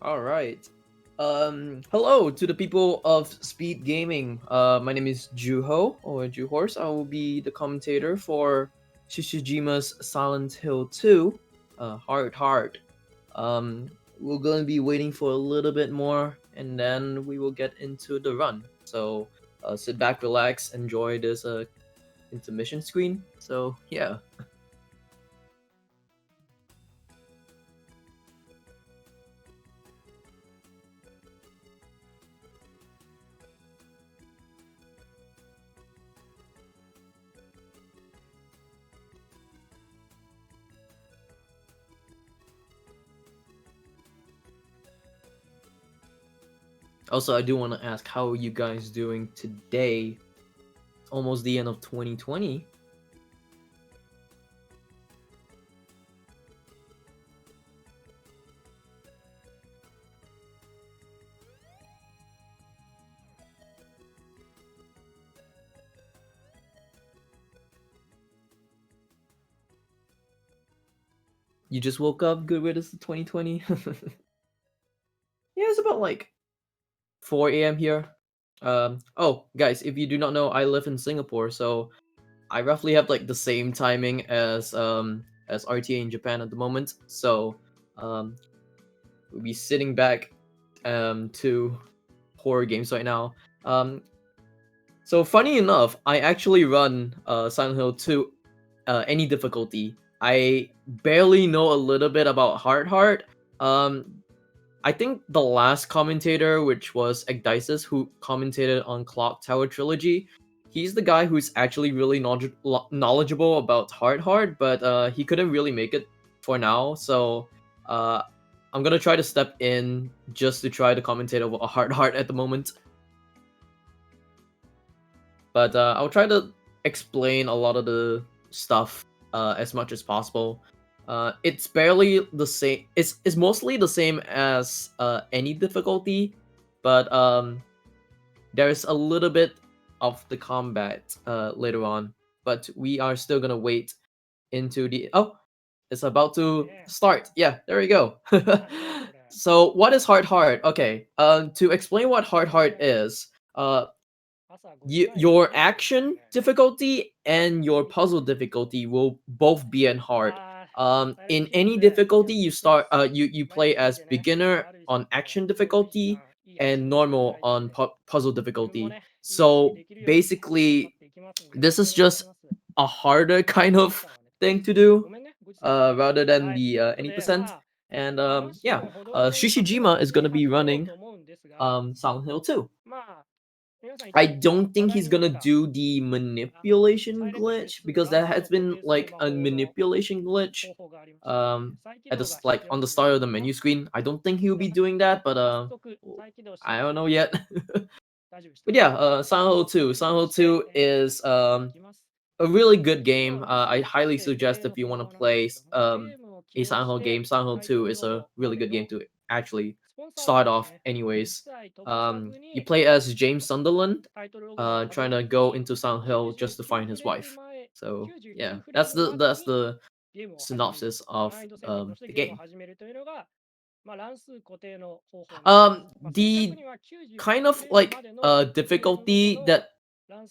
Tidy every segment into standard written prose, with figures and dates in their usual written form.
All right. Hello to the people of Speed Gaming. My name is Juho or Juh0rse. I will be the commentator for Shishijima's Silent Hill 2, Hard Heart. We're gonna be waiting for a little bit more, and then we will get into the run. So, sit back, relax, enjoy this intermission screen. So yeah. Also, I do want to ask, how are you guys doing today? Almost the end of 2020. You just woke up, good riddance to 2020. Yeah, it's about like 4 a.m. here. Oh, guys, if you do not know, I live in Singapore, so I roughly have like the same timing as RTA in Japan at the moment. So um, we'll be sitting back to horror games right now. Um, so funny enough, I actually run Silent Hill 2 any difficulty. I barely know a little bit about Hard Heart. I think the last commentator, which was Egdisis, who commentated on Clock Tower Trilogy, he's the guy who's actually really knowledgeable about Hard Heart, but he couldn't really make it for now. So uh, I'm gonna try to step in just to try to commentate over a Hard Heart at the moment. But I'll try to explain a lot of the stuff as much as possible. It's barely the same. It's mostly the same as any difficulty, but there's a little bit of the combat later on. But we are still gonna wait into the it's about to start. Yeah, there we go. So what is Hard Heart? Okay, to explain what Hard Heart is, your action difficulty and your puzzle difficulty will both be in hard. In any difficulty, you start you play as beginner on action difficulty and normal on puzzle difficulty. So basically, this is just a harder kind of thing to do, rather than the any percent. And yeah, Shishijima is gonna be running Silent Hill 2. I don't think he's gonna do the manipulation glitch because that has been like a manipulation glitch at like on the start of the menu screen. I don't think he'll be doing that, but I don't know yet. But yeah, Silent Hill 2. Silent Hill 2 is a really good game. I highly suggest if you want to play a Silent Hill game. Silent Hill 2 is a really good game to actually start off. Anyways, you play as James Sunderland, trying to go into Silent Hill just to find his wife. So yeah, that's the synopsis of the game. The kind of like difficulty that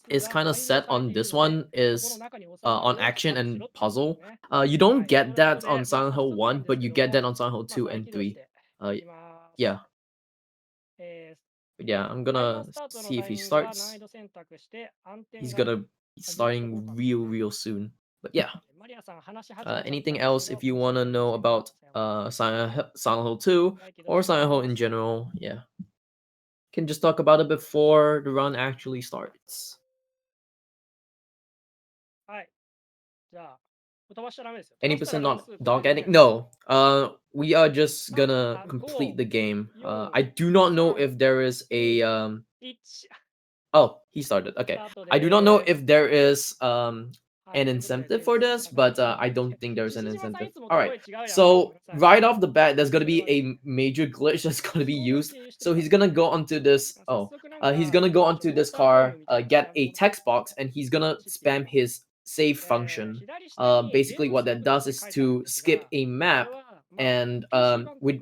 is kind of set on this one is on action and puzzle. You don't get that on Silent Hill 1, but you get that on Silent Hill 2 and 3. Yeah. But yeah, I'm gonna see if he starts. He's gonna be starting real soon. But yeah. Anything else if you want to know about Silent Hill 2 or Silent Hill in general? Yeah. Can just talk about it before the run actually starts. 80% on dog ending? No. We are just gonna complete the game. I do not know if there is a Oh, he started. Okay. I do not know if there is an incentive for this, but I don't think there's an incentive. All right. So right off the bat, there's gonna be a major glitch that's gonna be used. So he's gonna go onto this. He's gonna go onto this car, get a text box, and he's gonna spam his save function. Basically, what that does is to skip a map, and with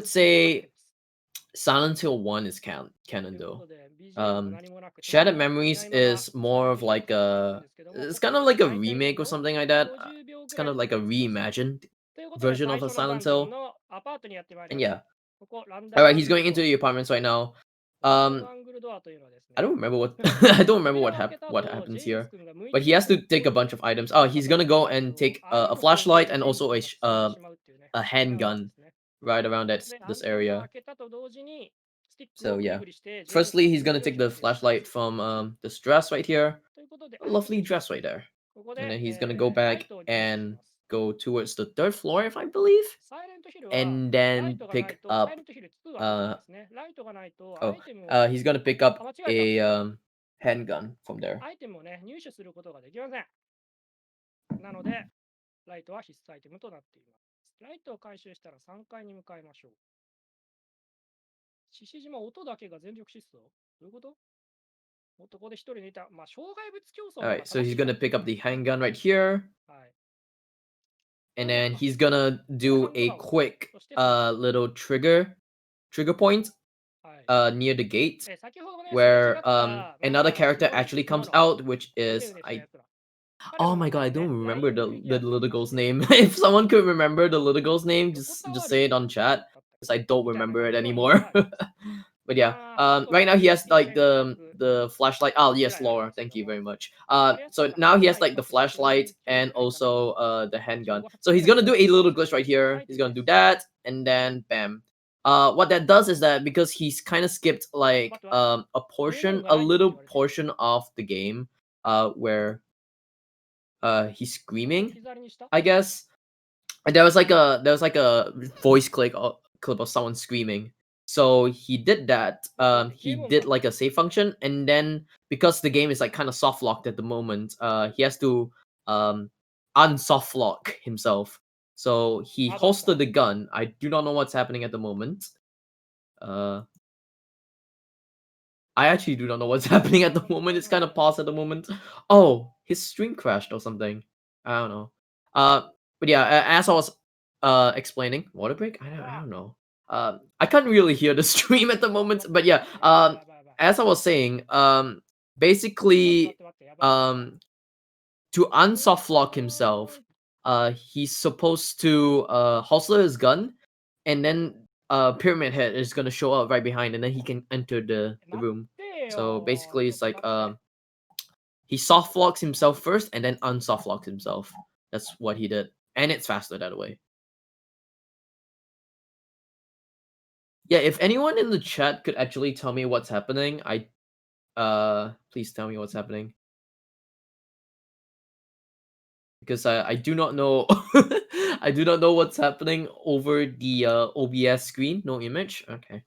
would say Silent Hill 1 is canon というこ though. とで、BGM も Um, 何もなく、ただ Shattered のいな Memories いまま is サビ more だ of け like 流れるんですけども、it's ここ kind of から like a 大体で remake or も something like that. 50秒 It's ぐら kind い of で like a クリアします。reimagined ということで、 version of 最 a 初のダン Silent ジョン Hill. のアパートにやってまいり And ました。yeah. ここ、ランダ All ム right, ス he's トリー going into ト。the apartments right now. Um, アングルドアというのはです I don't ね、remember what I don't remember 扉を開けた what 後、happens ジェームス here, 君が向い but て he る has 方 to に take a こ bunch of う items. 向 Oh, かった he's と gonna 思うんで go すけ and ど、take あら a ぬ方向 flashlight に and ジェームス also 君が進んでしまうっていうね、a これなんで handgun すね。right around that で、ア this ングルドア area. 開けたと同時に、スティックを So グリ yeah. グリして、ジェームス Firstly, が he's 進む gonna よう take に the してしまいま flashlight す。from this dress right here. ということで、A はい。lovely dress right there. ここ And で、then he's gonna go ライ back トを入手し and ます。go towards the third floor, if I believe, サイレントヒルは、and ライ then トがない pick と、サイ up レントヒル2は特に uh ですね、ライトがないとア oh イテムを、he's gonna pick あ、up 間違えた。a handgun from there. アイテムをね、入手することができません。なので、ライトは必須アイテムとなっています。ライトを回収したら3階に向かいましょう。獅子島、音だけが全力疾走、どういうこと？男で一人抜いた。まあ、障害物競争 All の方が right, so 楽し he's いか gonna もしれ pick な up い the ですね。handgun right here, はい。こ and れで、then あ、he's gonna ここでハ do ンド a ガンを quick そしてスナイパー。little trigger point はい。near the gate 先ほどね、すれ違っ where た、なん another か、 character 白い actually 馬 comes の out, which うね is うねした I やつら。彼 oh の my 名 god, 前 I はね、don't ラ remember インフィギュ the アという little らし girl's いです。name. If someone could remember the little girl's name, 横 just たわ say る it on 馬 chat だったっ because け I don't みたいな remember 感 it じの名前 anymore. があります。But yeah, あと right は now he has like 1年近く the flashlight. Oh ぐ yes, らいあるん Laura, ですけ thank ど you very も、much. あれやってた So か now な、 he ま has あ、like 一 the つ数 flashlight 年ちょい and ぐらいかな。also the handgun. 15 So 8 he's ぐらい gonna か do な。a little glitch right これがア here. イテ He's ム gonna で do す。that, and then bam. What that does is that because he's kind of skipped ちょっと待 like って待って。a メロン portion, が a ないって言 little われてる。portion of the game, where he's これ screaming, 置き去りにした？ I guess. And there was like a voice clip of someone screaming. So he did that. ちょっと待って、He ゲームオンな did んだ like け a ど。save function, and then because the game is like kind of soft locked at the moment, he has to um unsoft lock himself. So he あ、どうした？ holstered the gun. I do not know what's happening at the moment. Uh, I actually do not know what's happening at the なんか使 moment. え It's ない kind の？ of paused at the moment. Oh, his stream crashed or something. I don't know. But yeah, as I was explaining, water break. I あ don't know. I can't really hear the stream at the あ、ちょっと moment. 待って、But ちょっと yeah, 待って。やばいやばいやばいやばい。as I was saying, ちょっと待っ basically, て待って、やばいやばいやばい。to う unsoft lock ー himself, ん。he's supposed to holster his gun, and then Pyramid Head is gonna show up right behind, and then he can enter the 待っ room. て So よ。 basically, ちょっ it's と like 待って。he soft locks himself first, and then unsoft locks himself. That's what he did, and it's faster that way. Yeah, if anyone in the chat could actually tell me what's happening, please tell me what's happening. Because I do not know I do not know what's happening over the OBS screen. No image. Okay.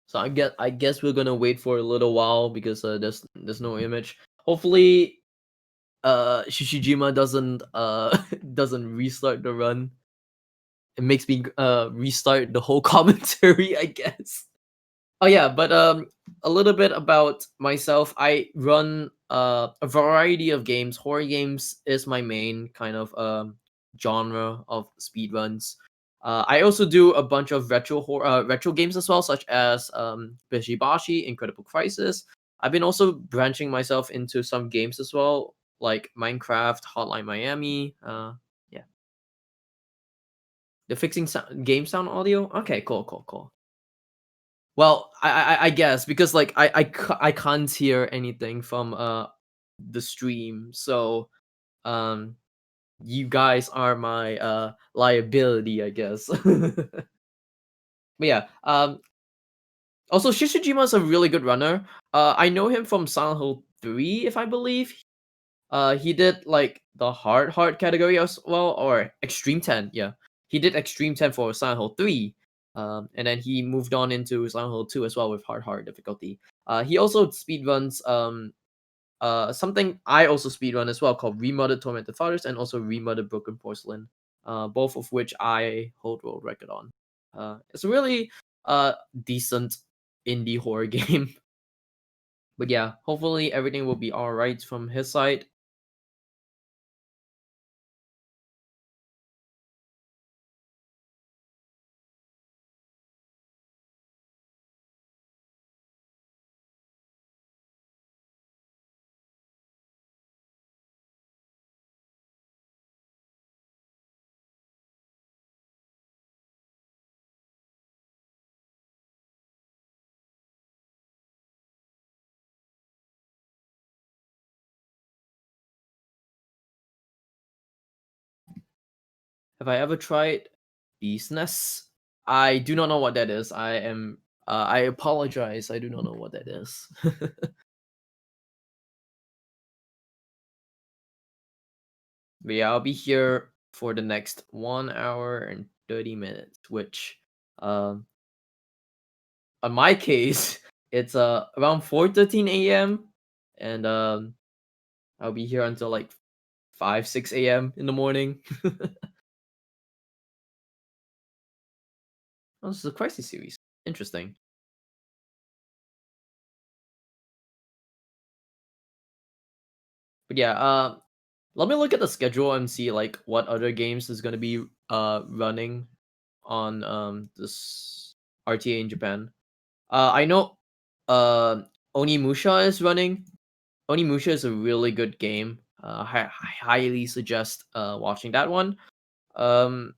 So I guess we're gonna wait for a little while because there's no image. Hopefully Shishijima doesn't doesn't restart the run. It makes me restart the whole commentary, I guess. Oh yeah, but a little bit about myself. I run a variety of games. Horror games is my main kind of genre of speedruns. I also do a bunch of retro games as well, such as Bishibashi, Incredible Crisis. I've been also branching myself into some games as well, like Minecraft, Hotline Miami. Yeah, the fixing game sound audio. Okay, cool, cool, cool. Well, I guess because like I can't hear anything from the stream, so um you guys are my liability, I guess. But yeah, also Shishijima is a really good runner. I know him from Silent Hill 3, if I believe. He did like the hard category as well, or Extreme 10. Yeah, he did Extreme 10 for Silent Hill 3. And then he moved on into Silent Hill 2 as well with hard difficulty. He also speedruns something I also speedrun as well called Remodded Tormented Fathers and also Remodded Broken Porcelain. Both of which I hold world record on. It's a really decent indie horror game. But yeah, hopefully everything will be alright from his side. Have I ever tried business? I do not know what that is. I apologize. I do not know what that is. But yeah, I'll be here for the next 1 hour and 30 minutes, which um on my case, it's around 4:13 a.m. and I'll be here until like 5, 6 a.m. in the morning. Oh, this is a crisis series. Interesting. But yeah, let me look at the schedule and see like what other games is gonna be running on this RTA in Japan. I know uh Onimusha is running. Onimusha is a really good game. I highly suggest watching that one. Um,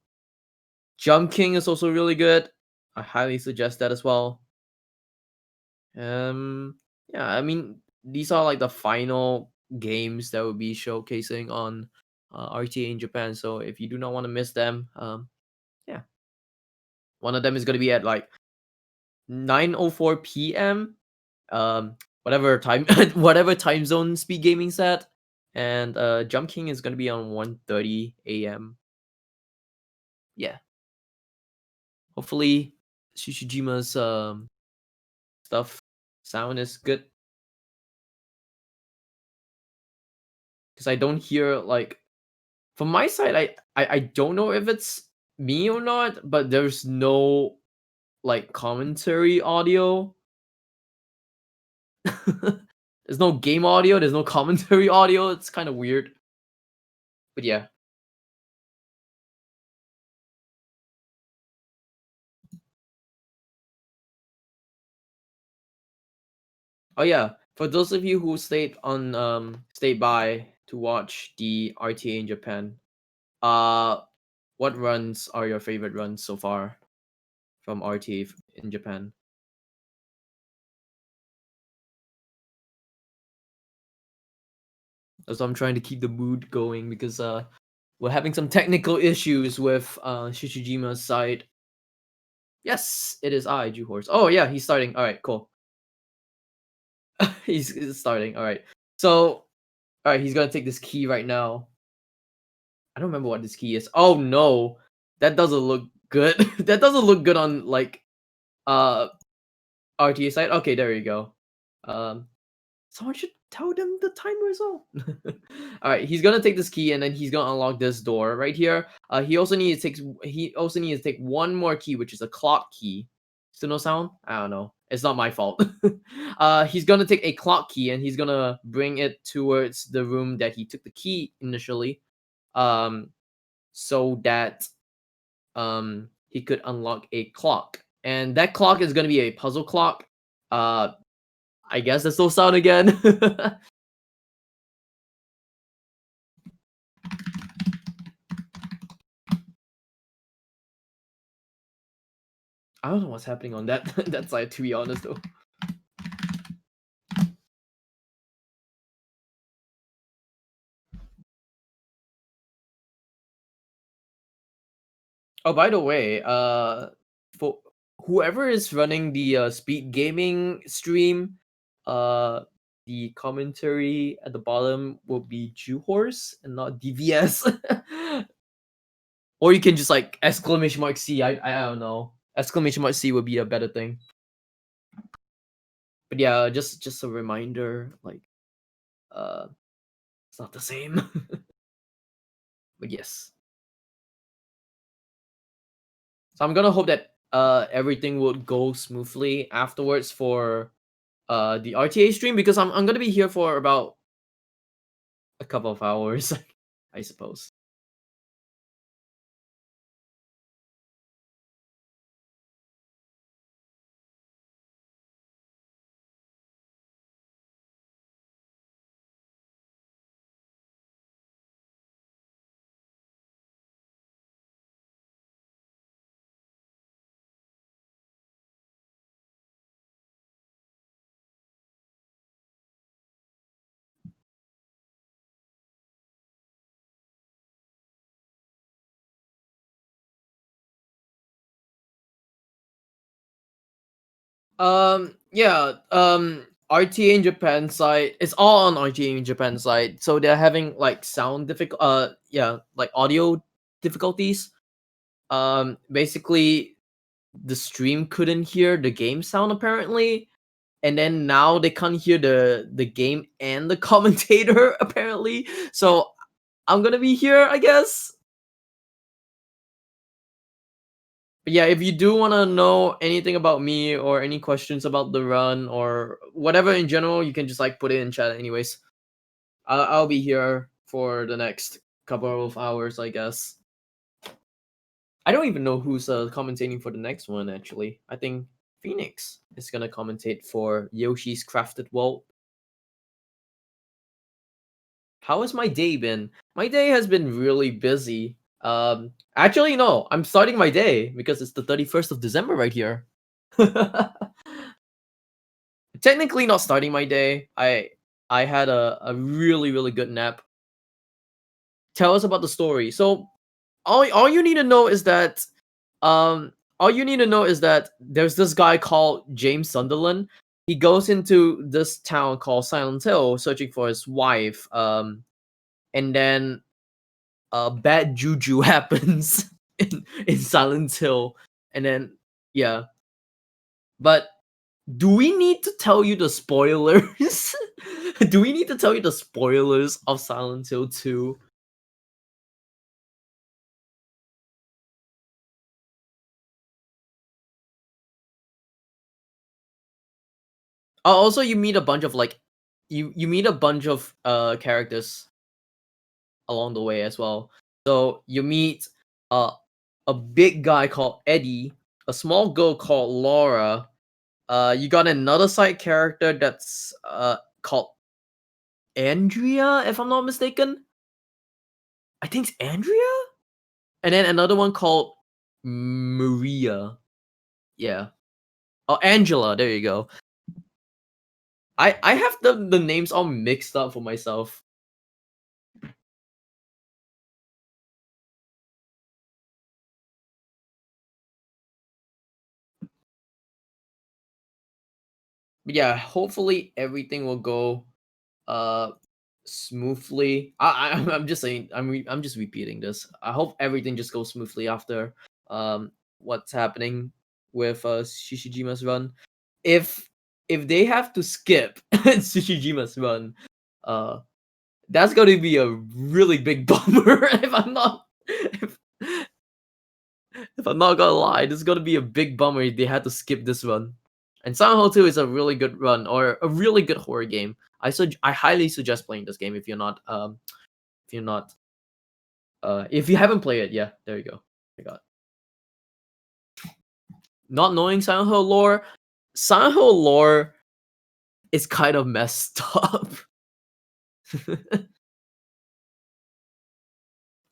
Jump King is also really good. I highly suggest that as well. Yeah, I mean these are like the final games that will be showcasing on RTA in Japan. So if you do not want to miss them, yeah, one of them is gonna be at like 9:04 p.m. Whatever time, whatever time zone Speed Gaming set, and Jump King is gonna be on 1:30 a.m. Yeah, hopefully Shishijima's stuff sound is good because I don't hear like from my side. I don't know if it's me or not, but there's no like commentary audio. There's no game audio. There's no commentary audio. It's kind of weird, but yeah. Oh yeah, for those of you who stayed by to watch the RTA in Japan, uh what runs are your favorite runs so far from RTA in Japan? So I'm trying to keep the mood going because we're having some technical issues with Shishijima's side. Yes, it is I, Juh0rse. Oh yeah, he's starting. All right, cool. He's starting. All right. So, all right, he's gonna take this key right now. I don't remember what this key is. Oh no, that doesn't look good. That doesn't look good on like uh RTA side. Okay, there you go. Um, someone should tell them the timer is on. All right, he's gonna take this key and then he's gonna unlock this door right here. He also needs to take one more key, which is a clock key. Still no sound? I don't know. It's not my fault. He's gonna take a clock key and he's gonna bring it towards the room that he took the key initially. Um, so that he could unlock a clock, and that clock is gonna be a puzzle clock. Uh, I guess that's no sound again. I don't know what's happening on that that side, to be honest though. Oh, by the way, for whoever is running the speed gaming stream, uh, the commentary at the bottom will be Juh0rse and not DVS. Or you can just like exclamation mark C. I don't know. Exclamation mark C would be a better thing. But yeah, just a reminder, like uh, it's not the same. But yes, so I'm gonna hope that everything would go smoothly afterwards for the RTA stream because I'm gonna be here for about a couple of hours, I suppose. Yeah, RTA in Japan side, it's all on RTA in Japan side. So they're having like sound difficult yeah, like audio difficulties. Basically the stream couldn't hear the game sound apparently, and then now they can't hear the game and the commentator apparently. So I'm gonna be here, I guess. But yeah, if you do want to know anything about me or any questions about the run or whatever in general, you can just like put it in chat anyways. I'll be here for the next couple of hours, I guess. I don't even know who's commentating for the next one actually. I think Phoenix is gonna commentate for Yoshi's Crafted World. How has my day been? My day has been really busy. Actually, no, I'm starting my day because it's the 31st of December right here. Technically, not starting my day. I had a really really good nap. Tell us about the story. So all you need to know is that um all you need to know is that there's this guy called James Sunderland. He goes into this town called Silent Hill searching for his wife. And then bad juju happens in Silent Hill, and then yeah. But do we need to tell you the spoilers? Do we need to tell you the spoilers of Silent Hill 2? Also, you meet a bunch of like, you meet a bunch of characters along the way as well. So you meet uh a big guy called Eddie, a small girl called Laura. You got another side character that's called Andrea, if I'm not mistaken. I think it's Andrea, and then another one called Maria. Yeah. Oh, Angela. There you go. I have the names all mixed up for myself. But yeah, hopefully everything will go uh smoothly. I'm just saying. I'm just repeating this. I hope everything just goes smoothly after what's happening with Shishijima's run. If if they have to skip Shishijima's run, uh that's gonna be a really big bummer if, if I'm not gonna lie, this is gonna be a big bummer if they had to skip this run. And Silent Hill 2 is a really good run or a really good horror game. I highly suggest playing this game if you're not if you haven't played it, yeah, there you go. I got not knowing Silent Hill lore is kind of messed up.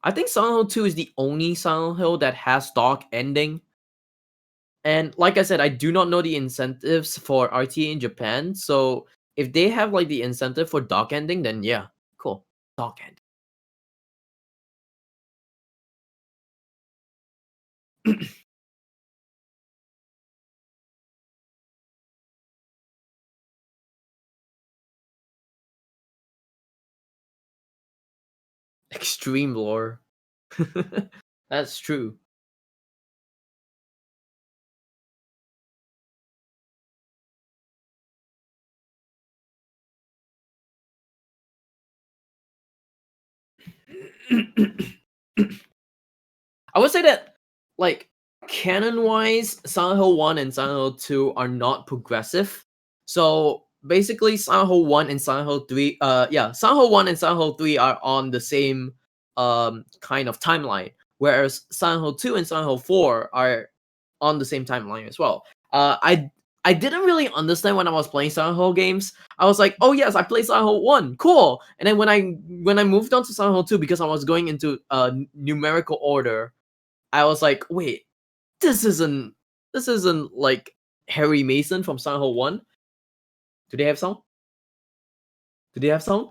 I think Silent Hill 2 is the only Silent Hill that has dark ending. And like I said, I do not know the incentives for RTA in Japan. So if they have like the incentive for dark ending, then yeah, cool. Dark ending. Extreme lore. That's true. I would say that, like, canon wise, Silent Hill 1 and Silent Hill 2 are not progressive. So basically, Silent Hill 1 and Silent Hill 3, Silent Hill 1 and Silent Hill 3 are on the same kind of timeline, whereas Silent Hill 2 and Silent Hill 4 are on the same timeline as well. I didn't really understand when I was playing Silent Hill games. I was like, oh yes, I played Silent Hill 1, cool. And then when I moved on to Silent Hill 2 because I was going into numerical order, I was like, wait, this isn't like Harry Mason from Silent Hill 1. Do they have sound? Do they have sound?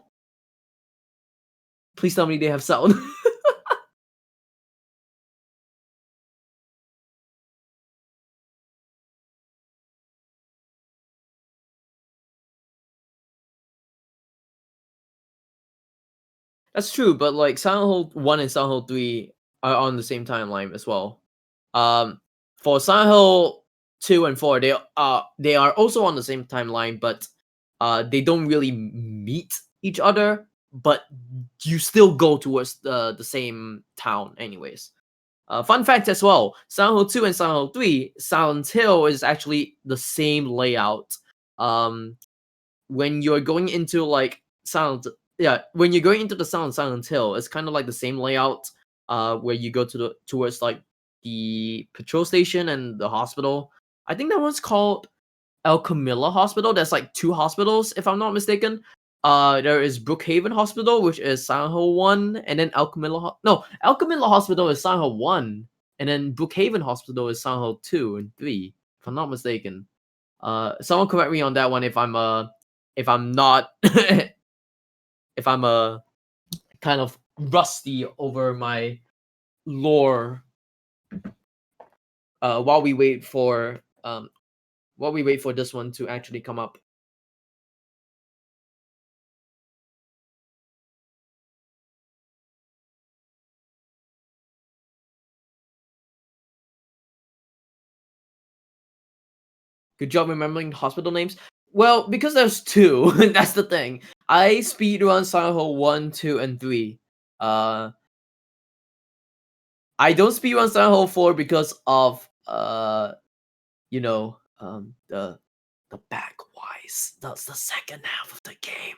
Please tell me they have sound. That's true, but like Silent Hill 1 and Silent Hill 3 are on the same timeline as well. Um, for Silent Hill 2 and 4, they are also on the same timeline, but they don't really meet each other, but you still go towards the same town anyways. Fun fact as well, Silent Hill 2 and Silent Hill 3, Silent Hill is actually the same layout. Um, when you're going into like Silent yeah, when you're going into the Silent Hill, it's kind of like the same layout where you go to the towards like the patrol station and the hospital. I think that one's called El Camilla Hospital. There's like two hospitals if I'm not mistaken. There is Brookhaven Hospital, which is Silent Hill 1, and then El Camilla no, El Camilla Hospital is Silent Hill 1, and then Brookhaven Hospital is Silent Hill 2 and 3, if I'm not mistaken. Someone correct me on that one if I'm not if I'm kind of rusty over my lore. While we wait for this one to actually come up. Good job remembering the hospital names. Well, because there's two, that's the thing. I speedrun Silent Hill 1, 2, and 3. Uh, I don't speedrun Silent Hill 4 because of the backwise. That's the second half of the game.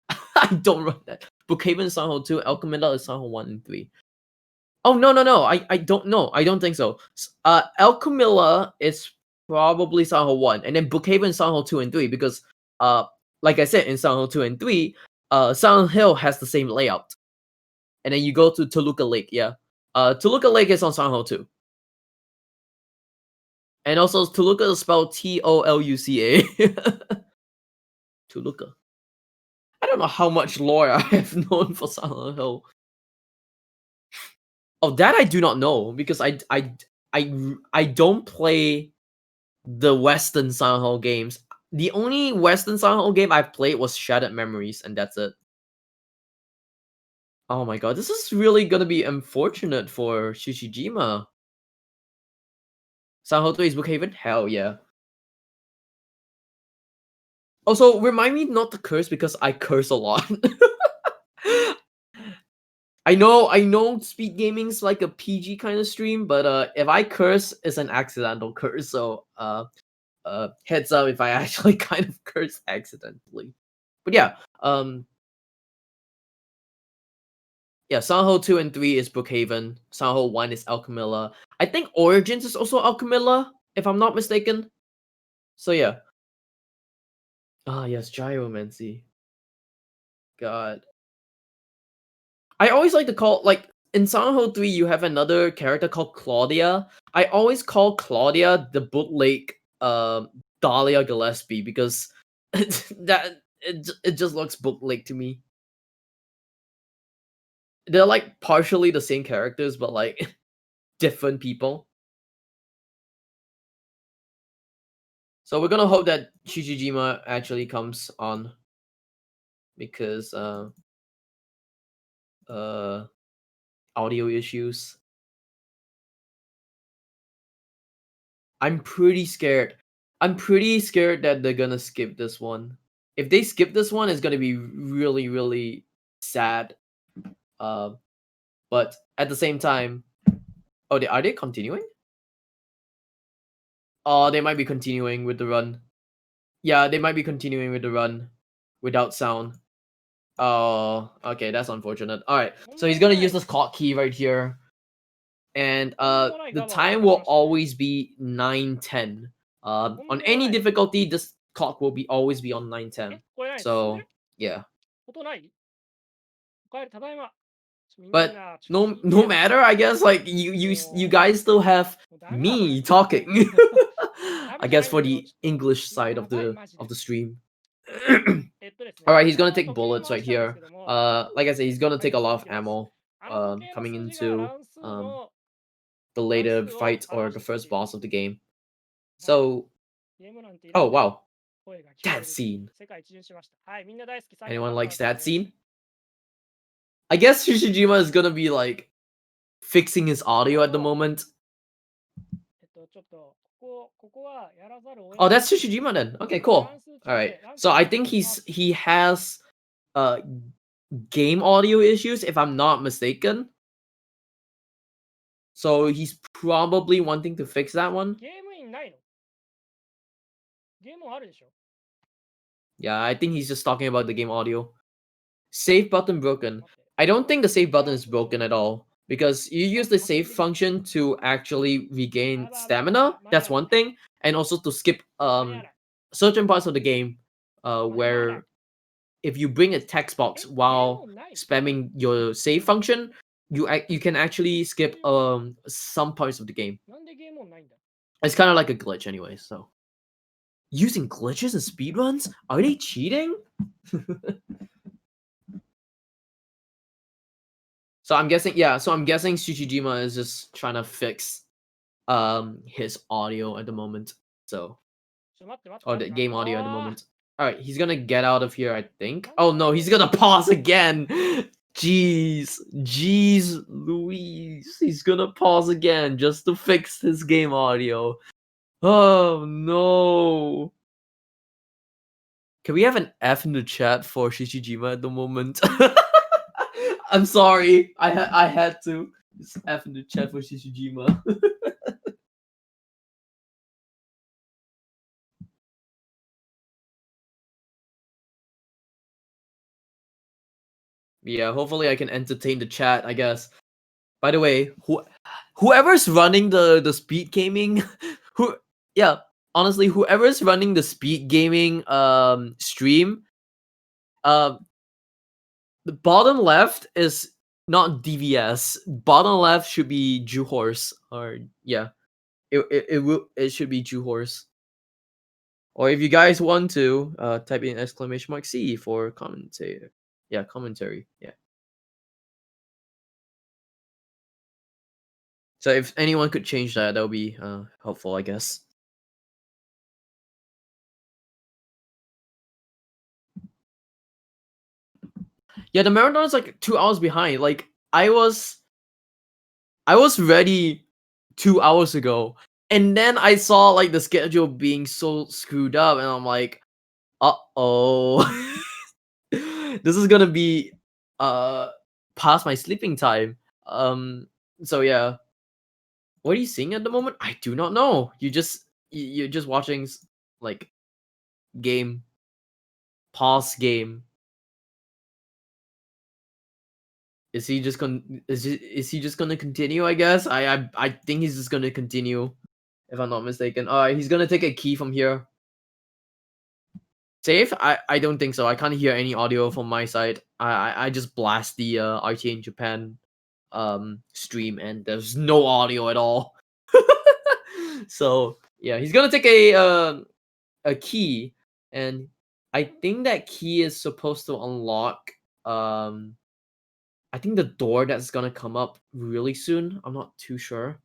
I don't run that. Brookhaven is Silent Hill 2, El Camino is Silent Hill 1 and 3. Oh no no no! I don't know. I don't think so. El Camilla is probably Silent Hill 1, and then Brookhaven is Silent Hill 2 and 3 because like I said in Silent Hill 2 and 3, Silent Hill has the same layout. And then you go to Toluca Lake, yeah. Toluca Lake is on Silent Hill 2. And also Toluca is spelled Toluca. Toluca. I don't know how much lore I have known for Silent Hill. Oh, that I do not know because I don't play the Western Silent Hill games. The only Western Silent Hill game I've played was Shattered Memories, and that's it. Oh my god, this is really gonna be unfortunate for Shishijima. Silent Hill 3 is Brookhaven? Hell yeah. Also, remind me not to curse because I curse a lot. I know speed gaming's like a PG kind of stream, but if I curse, it's an accidental curse, so heads up if I actually kind of curse accidentally. But yeah, Silent Hill 2 and 3 is Brookhaven. Silent Hill 1 is El Camilla. I think Origins is also El Camilla, if I'm not mistaken. So yeah. Ah yes, Gyromancy. God. I always like to call like in Silent Hill 3 you have another character called Claudia. I always call Claudia the bootleg Dahlia Gillespie because it just looks bootleg to me. They're like partially the same characters but like different people. So we're gonna hope that Shishijima actually comes on because uh audio issues. I'm pretty scared. I'm pretty scared that they're gonna skip this one. If they skip this one, it's gonna be really, really sad. Uh, but at the same time, oh, are they continuing? Oh, they might be continuing with the run. Yeah, they might be continuing with the run without sound. Oh, okay, that's unfortunate. All right, so he's gonna use this clock key right here, and the time will always be 9:10. On any difficulty, this clock will be always be on 9:10. So yeah, 音ないおかえりただいま。みんbut な、no matter, I guess like you guys still have もうダメだこれ。me talking. ダ I メじゃ guess ないんだ for けど、the ちょっと、English いや、side やばい、マジで。of the stream. ですね、All right, he's こ gonna の take 時計 bullets 回 right したいんですけ here. ども、Like I said, he's gonna はい、take a lot 続 of きます。ammo. 時計の Coming 数字が into 乱数の the 乱 later 数を fight or 表 the してくれ first ていま boss す。of the game. はい。 So, ゲームなんていら oh んで、wow, 声が聞こえ that る。scene. 世界一巡しました。はい、みんな大好き最強 Anyone だった likes that ですね。scene? I guess Shishijima is gonna be like fixing his audio at the moment. ちょっと、ここはやらざるを得 Oh, ない that's という Shishijima then. Okay, これは cool. 乱数 All 中 right. で乱 So 数 I の think 中でパーツ he has uh game audio issues if I'm not mistaken. So he's probably wanting to fix that one. ゲームインないのゲームあるでしょ Yeah, I think he's just talking about the game audio. Save button broken. 待って I don't think the save これ button は is ちょっと broken at all because you use the save function to actually regain stamina. That's one thing, and also to skip 間に合わない certain parts of the game 間に合わない where if you bring a text box ゲーム while オンない spamming your save function, you can actually skip some parts of the game. なんでゲームオンないんだ It's kind of like a glitch anyway. So using glitches and speedruns, are they cheating? So I'm guessing, yeah. So I'm guessing Tsuchijima is just trying to fix his audio at the moment. So ちょ待って待って or 待っ the て game audio at the あー moment. All right, he's gonna get out of here, I think. なん Oh で no, なん he's で gonna pause again. Jeez, jeez, Louise, he's gonna pause again just to fix his game audio. Oh no. Can we have an F in the chat for Shishijima at the moment? I'm sorry. I had to. Just F in the chat for Shishijima. Yeah, hopefully I can entertain the chat, I guess. By the way, whoever's running the speed gaming, who yeah, honestly, whoever's running the speed gaming stream, um the bottom left is not DVS. Bottom left should be Juh0rse, or yeah. It should be Juh0rse. Or if you guys want to, type in !C for commentary. Yeah, commentary. Yeah. So if anyone could change that, that would be helpful, I guess. Yeah, the marathon is like 2 hours behind. Like I was ready 2 hours ago, and then I saw like the schedule being so screwed up, and I'm like, uh oh, this is gonna be uh past my sleeping time. So yeah, what are you seeing at the moment? I do not know. You're just watching like game pause game. Is he just gonna is he just gonna continue? I guess I think he's just gonna continue, if I'm not mistaken. All right, he's gonna take a key from here. Safe? I don't think so. I can't hear any audio from my side. I just blast the RTA in Japan stream, and there's no audio at all. So yeah, he's gonna take a key, and I think that key is supposed to unlock I think the door that's gonna come up really soon. I'm not too sure.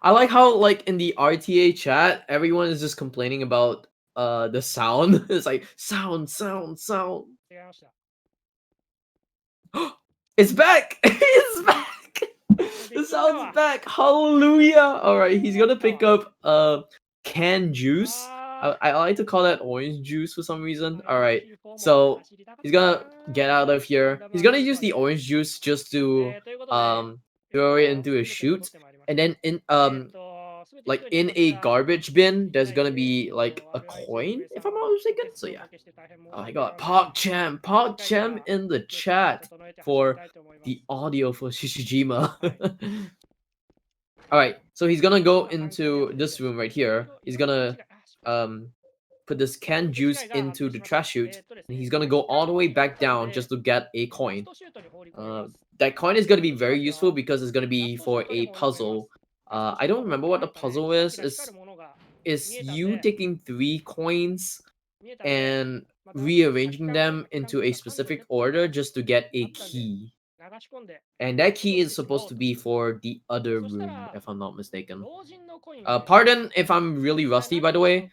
I like how like in the RTA chat, everyone is just complaining about the sound. It's like sound, sound, sound. 違いました It's back! It's back! The sound's back! Hallelujah! Alright, he's gonna pick up canned juice. I like to call that orange juice for some reason. Alright, so he's gonna get out of here. He's gonna use the orange juice just to throw it into a chute. And then in like in a garbage bin, there's gonna be like a coin, if I'm not mistaken. So yeah. Oh my god, Park Chem in the chat for the audio for Shishijima. Alright, so he's gonna go into this room right here. He's gonna put this canned juice into the trash chute, and he's gonna go all the way back down just to get a coin. That coin is gonna be very useful because it's gonna be for a puzzle. I don't remember what the puzzle is. Is you taking 3 coins and rearranging them into a specific order just to get a key. And that key is supposed to be for the other room, if I'm not mistaken. Pardon if I'm really rusty, by the way.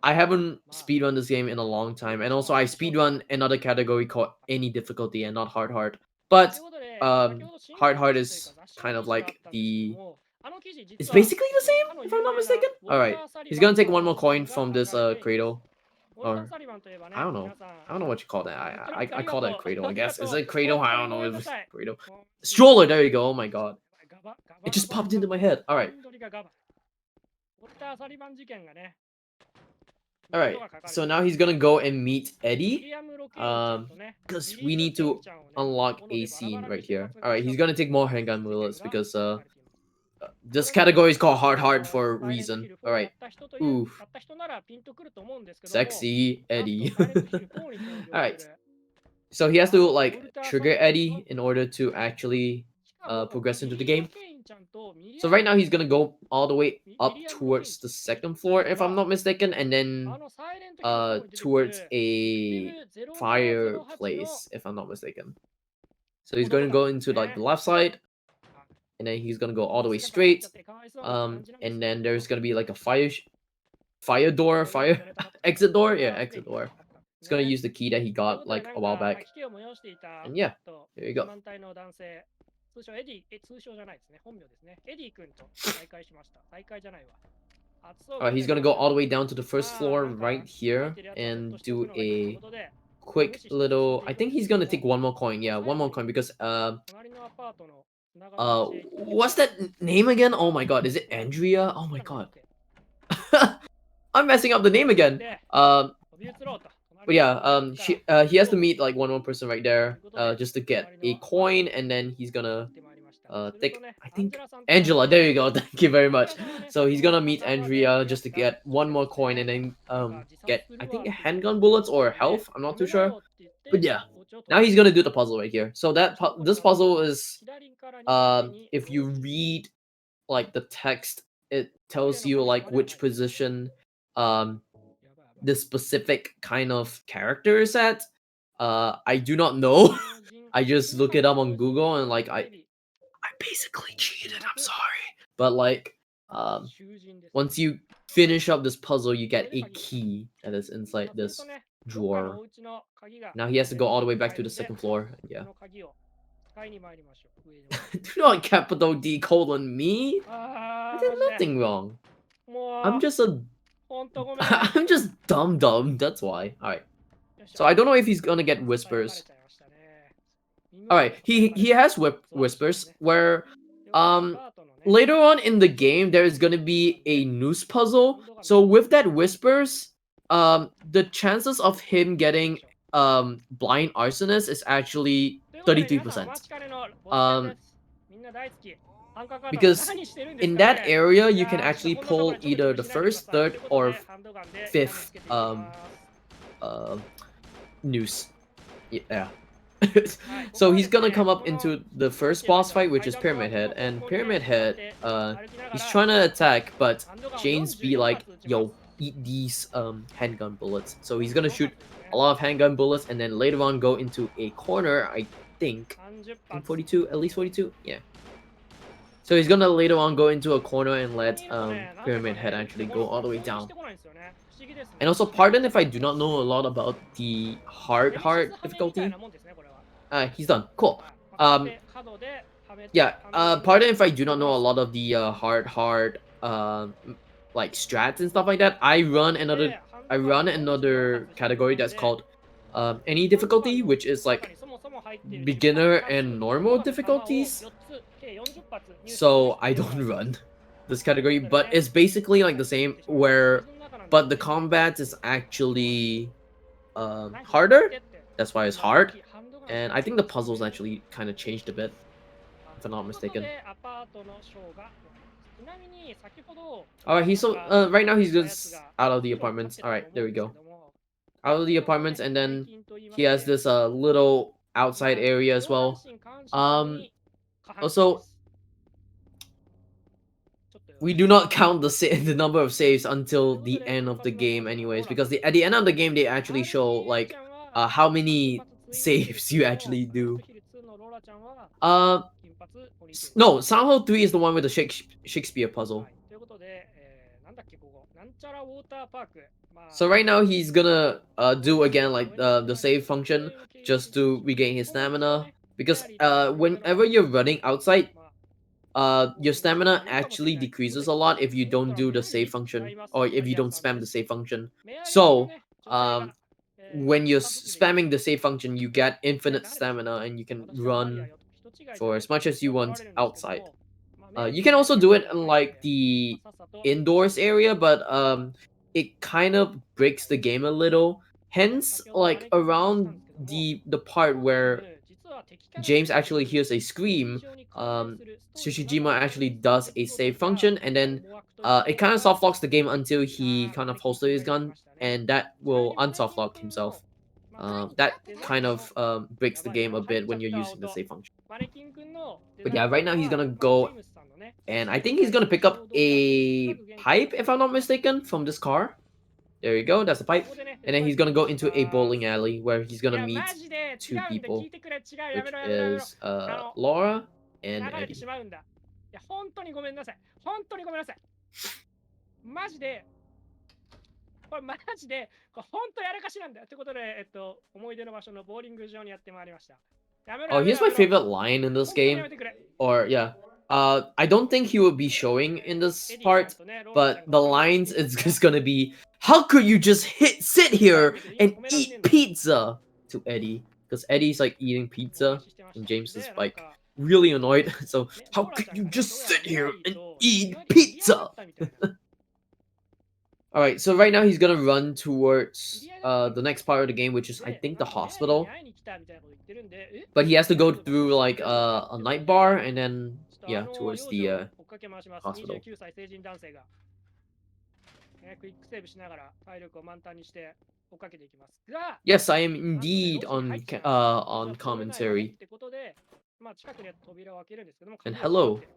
I haven't speedrun this game in a long time, and also I speedrun another category called any difficulty and not hard hard. But hard is kind of like the it's basically the same if I'm not mistaken. All right, he's gonna take one more coin from this cradle, or I don't know what you call that. I call that a cradle. I guess is it a cradle? I don't know. It was cradle. Stroller. There you go. Oh my god, it just popped into my head. All right. All right, so now he's gonna go and meet Eddie, because we need to unlock a scene right here. All right, he's gonna take more handgun bullets because this category is called hard for a reason. All right, ooh, sexy Eddie. All right, so he has to like trigger Eddie in order to actually progress into the game. So right now he's gonna go all the way up towards the second floor, if I'm not mistaken, and then towards a fireplace, if I'm not mistaken. So he's going to go into like the left side, and then he's gonna go all the way straight. And then there's gonna be like a fire door, fire exit door, yeah, exit door. He's gonna use the key that he got like a while back, and yeah, there you go. He's gonna go all the way down to the first floor right here and do a quick little. I think he's gonna take one more coin. Yeah, one more coin because what's that name again? Oh my god, is it Andrea? Oh my god, I'm messing up the name again. But yeah, he has to meet like one more person right there, just to get a coin, and then he's gonna take, I think, Angela. There you go. Thank you very much. So he's gonna meet Andrea just to get one more coin, and then get, I think, handgun bullets or health. I'm not too sure, but yeah. Now he's gonna do the puzzle right here. So this puzzle is, if you read like the text, it tells you like which position the specific kind of character is at. I do not know. I just look it up on Google, and like I basically cheated. I'm sorry, but like once you finish up this puzzle, you get a key that is inside this drawer. Now he has to go all the way back to the second floor. Yeah. Do not capital D colon me. I did nothing wrong. I'm just a I'm just dumb. That's why. All right. So I don't know if he's gonna get whispers. All right. He has whispers where later on in the game there is gonna be a noose puzzle. So with that whispers, the chances of him getting blind arsonist is actually 33%. Because in that area you can actually pull either the first, third, or fifth noose. Yeah. So he's gonna come up into the first boss fight, which is Pyramid Head, and Pyramid Head, he's trying to attack, but James be like, yo, eat these handgun bullets. So he's gonna shoot a lot of handgun bullets, and then later on go into a corner. I think 42, at least 42, yeah. So he's gonna later on go into a corner and let Pyramid Head actually go all the way down. And also, pardon if I do not know a lot about the hard difficulty. He's done. Cool. Yeah. Pardon if I do not know a lot of the hard like strats and stuff like that. I run another category that's called any difficulty, which is like beginner and normal difficulties. So I don't run this category, but it's basically like the same but the combat is actually harder. That's why it's hard, and I think the puzzles actually kind of changed a bit, if I'm not mistaken. All right, he's so right now he's just out of the apartments. All right, there we go. Out of the apartments, and then he has this little outside area as well. Also, we do not count the number of saves until the end of the game anyways, because at the end of the game they actually show like how many saves you actually do. No, Sanho 3 is the one with the Shakespeare puzzle. So right now he's gonna do again like the save function just to regain his stamina because whenever you're running outside, your stamina actually decreases a lot if you don't do the save function or if you don't spam the save function. So when you're spamming the save function, you get infinite stamina and you can run for as much as you want outside. You can also do it in like the indoors area, but it kind of breaks the game a little. Hence, like around the part where James actually hears a scream, Shishijima actually does a save function, and then it kind of soft locks the game until he kind of holsters his gun, and that will unsoft lock himself. That kind of breaks the game a bit when you're using the save function. But yeah, right now he's gonna go, and I think he's gonna pick up a pipe if I'm not mistaken from this car. There you go, that's the pipe. And then he's gonna go into a bowling alley where he's gonna meet two people, which is Laura and 流れてし Eddie. まうんだ。いや、本当にごめんなさい。本当にごめんなさい。マジで、これマジで、これ本当やらかしなんだよ。ということで、思い出の場所のボーリング場にやってまいりました。やめろ Oh, やめろ here's や my めろ。 favorite line in this 本当にや game. めてくれ。 Or yeah. I don't think he would be showing in this エディさん part, とね、ローラちゃ but んが the お話し lines してい is ます just gonna be, how could you just sit が、 here 見て今 and 止められねえ eat んだよ。 pizza to Eddie? Because Eddie's like eating お pizza 話ししてまし and た。 James is で、なん like か、 really annoyed. So ね、 how ローラ could ちゃん you がね、 just どうやら sit エ here アリー and と eat 盛り上が pizza? ったみたいな。 Alright, so right now he's gonna run towards 知り合いだったん the だ next part of the game, which is I で、think な the んかメアリーに hospital. 会いに来たみたいなこと言ってるんで、え But he has to どうい go うこと through どう like いうこと a って night ことで、 bar and then ちょっと yeah, towards 幼 the 児を追っかけ回します。 hospital. 29歳成人男性が、クイックセーブしながら体力を満タンにして追っかけていきますが、 Yes, I am なんとね、 indeed 路地に入 on ってしまいました。 on 路地は通れないよね commentary. ってことで、まあ近くにあった扉を開けるんですけども、 And 鍵が閉まっ hello てる。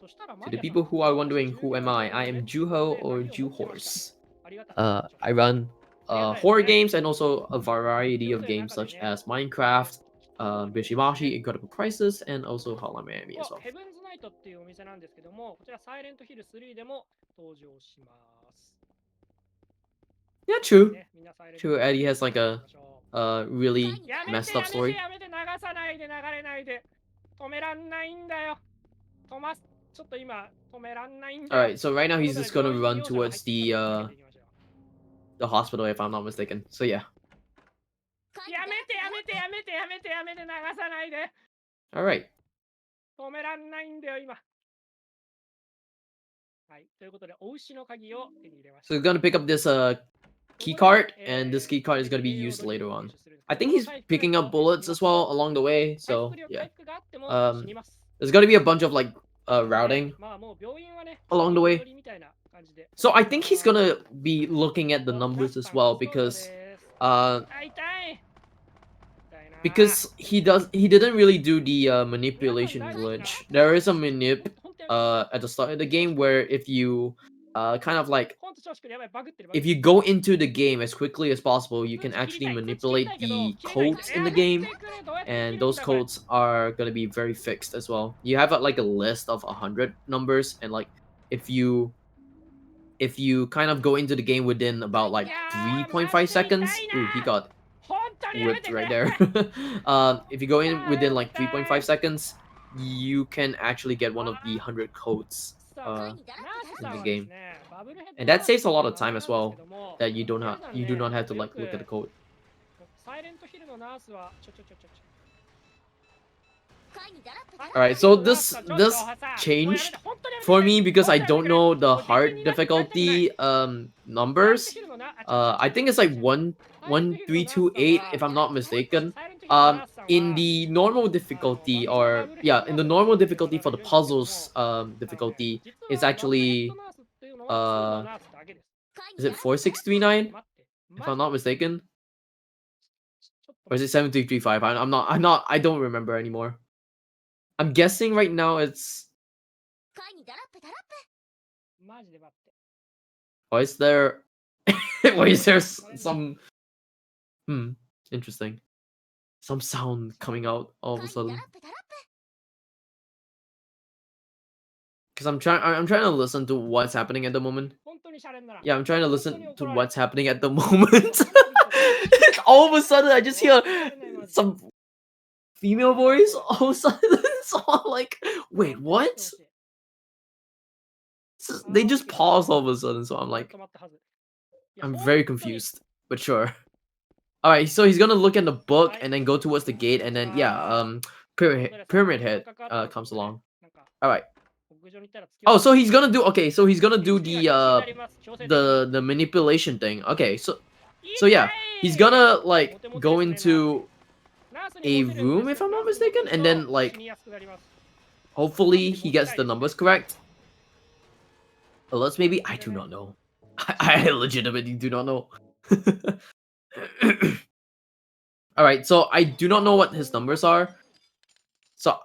そしたらマ to リ the アさん、 people who are 私 wondering 従 who 業 am 員だ I. ったの I ね am っていうこと Juho で or 鍵を持ってました。 Juh0rse. ありがたかったでしょ。 I run ありがたいです horror ね。 games and also a variety 要 of するに games 中で such ね、 as こう Minecraft, 人が見れるんですね。 Bishimashi, Incredible Crisis, and also Hotline Miami こ as こ well. ヘブンズナイトっていうお店なんですけども、こちらサイレントヒル3でも登場します。 Yeah, true. ね、みんなサイレント True, Eddie has like 行き a ましょう。 really やめ messed て up やめて story. やめて、流さないで流れないで。止めらんないんだよ。止ます。ちょっと今止めらんないんだよ。 Alright, so right now という he's ことで just 病 gonna 院に run 利用者が入 towards ってきたので追っかけていきましょう。 the hospital if I'm not mistaken. So yeah. やめてやめてやめてやめてやめて、流さないで。 Alright. 止めらんないんだよ今。はい、ということで、お牛の鍵を手に入れまし So た。 he's gonna pick up this key card, and this key card is gonna be used later on. I think he's picking up bullets as well along the way. So yeah, there's gonna be a bunch of like routing まあもう病院はね、 along the way. 寄りみたいな感じで。 So I think he's gonna be looking at the numbers as well because 痛い痛い。 because he didn't really do the manipulation glitch. There is a manip at the start of the game where if you kind of like ほんと調子くる、やばい、バグってる。 if you go into the game as quickly as possible, you can actually manipulate the codes in the game, and those codes are gonna be very fixed as well. You have like a list of 100 numbers, and like if you kind of go into the game within about like 3.5 seconds, ooh, he got 本当にやめ whipped てくれ。 right there. If you go in within like 3.5 seconds, you can actually get one of the 100 codes in the game, and that saves a lot of time as well. That you do not have to like look at the code. サイレントヒルのナースはちょ。 Alright, so this changed for me because I don't know the hard difficulty numbers. I think it's like 1328 if I'm not mistaken. In the normal difficulty, or yeah, in the normal difficulty for the puzzles difficulty is actually is it 4639 if I'm not mistaken, or is it 7335? I don't remember anymore. I'm guessing right now it's. マジで待って。 Why is there? Why is there some? Interesting. Some sound coming out all of a sudden. Because I'm trying to listen to what's happening at the moment. 本当に Yeah, I'm trying to listen to what's happening at the moment. All of a sudden, I just hear some female voice. All of a sudden, so I'm like, wait, what? They just paused all of a sudden, so I'm like, I'm very confused. But sure. All right, so he's gonna look in the book and then go towards the gate, and then yeah, pyramid head comes along. All right. Oh, so he's gonna do okay. So he's gonna do the manipulation thing. Okay, so yeah, he's gonna like go into a room if I'm not mistaken, and then like hopefully he gets the numbers correct. Unless maybe I do not know. I legitimately do not know. All right, so I do not know what his numbers are. So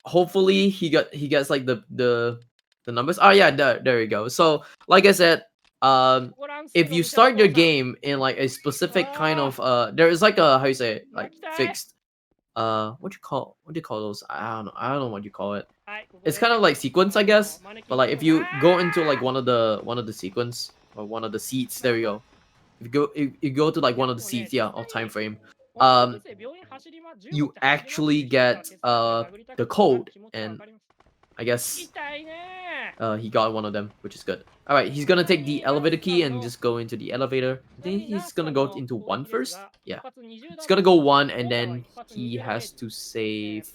hopefully he gets like the numbers. Oh yeah, there you go. So like I said, if you start your game in like a specific kind of there is like a how you say it, like fixed what do you call those? I don't know what you call it. It's kind of like sequence, I guess. But like if you go into like one of the sequence or one of the seats, there you go. If you go to like one of the seats, yeah, of time frame, you actually get the code, and I guess he got one of them, which is good. All right, he's gonna take the elevator key and just go into the elevator. I think he's gonna go into one first. Yeah, he's gonna go one, and then he has to save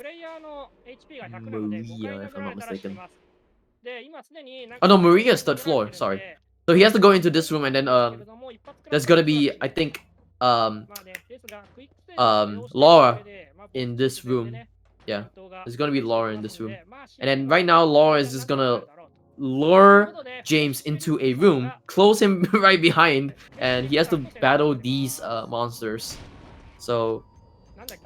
Maria, if I'm not mistaken. Oh no, Maria's third floor. Sorry. So he has to go into this room, and then there's gonna be I think Laura in this room. Yeah, there's gonna be Laura in this room, and then right now Laura is just gonna lure James into a room, close him right behind, and he has to battle these monsters. So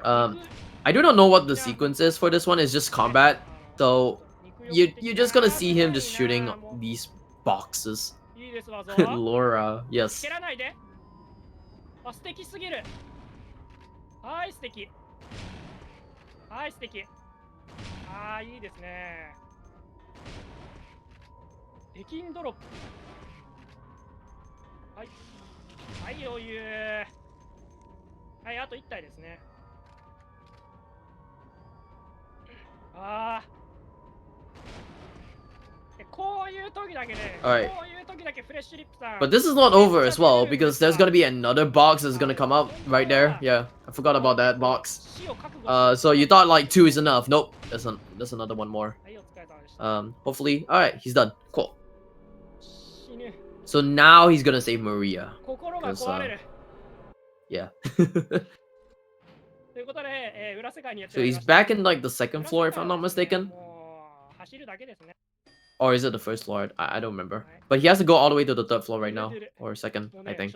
I do not know what the sequence is for this one. It's just combat. So you're just gonna see him just shooting these boxes. Laura, yes. Alright. But this is not over as well, because there's gonna be another box that's gonna come up right there. Yeah, I forgot about that box. So you thought like 2 is enough. Nope, there's another one more. Hopefully. Alright, he's done. Cool. So now he's gonna save Maria. Yeah. So he's back in like the second floor if I'm not mistaken. Or is it the first floor? I don't remember. But he has to go all the way to the third floor right now. Or second, I think.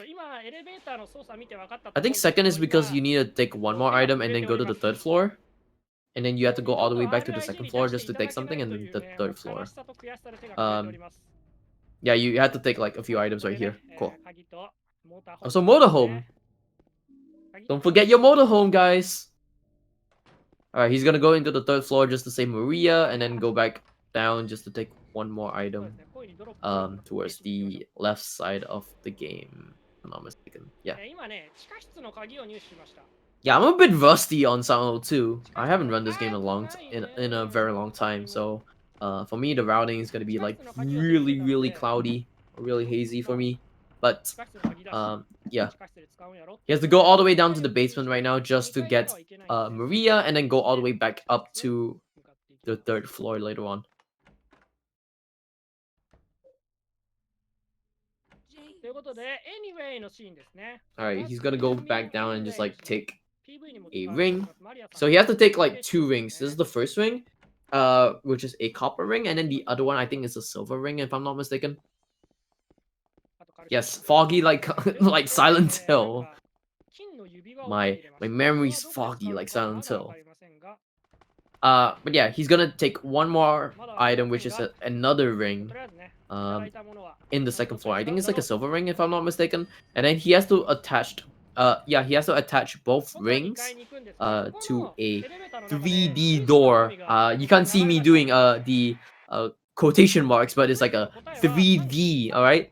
I think second is because you need to take one more item and then go to the third floor. And then you have to go all the way back to the second floor just to take something, and then the third floor. Yeah, you have to take like a few items right here. Cool. Also, motorhome. Don't forget your motorhome, guys. Alright, he's gonna go into the third floor just to save Maria, and then go back down just to take one more item towards the left side of the game, if I'm not mistaken. Yeah. Yeah, I'm a bit rusty on Silent Hill 2. I haven't run this game in a very long time, so for me the routing is gonna be like really cloudy or really hazy for me. But yeah. He has to go all the way down to the basement right now just to get Maria, and then go all the way back up to the third floor later on. Alright, he's gonna go back down and just like take a ring. So he has to take like 2 rings. This is the first ring, which is a copper ring, and then the other one I think is a silver ring if I'm not mistaken. Yes, foggy like like Silent Hill. My memory's foggy like Silent Hill. But yeah, he's gonna take one more item, which is another ring. In the second floor. I think it's like a silver ring if I'm not mistaken. And then he has to attach he has to attach both rings to a 3D door. You can't see me doing the quotation marks, but it's like a 3D, all right?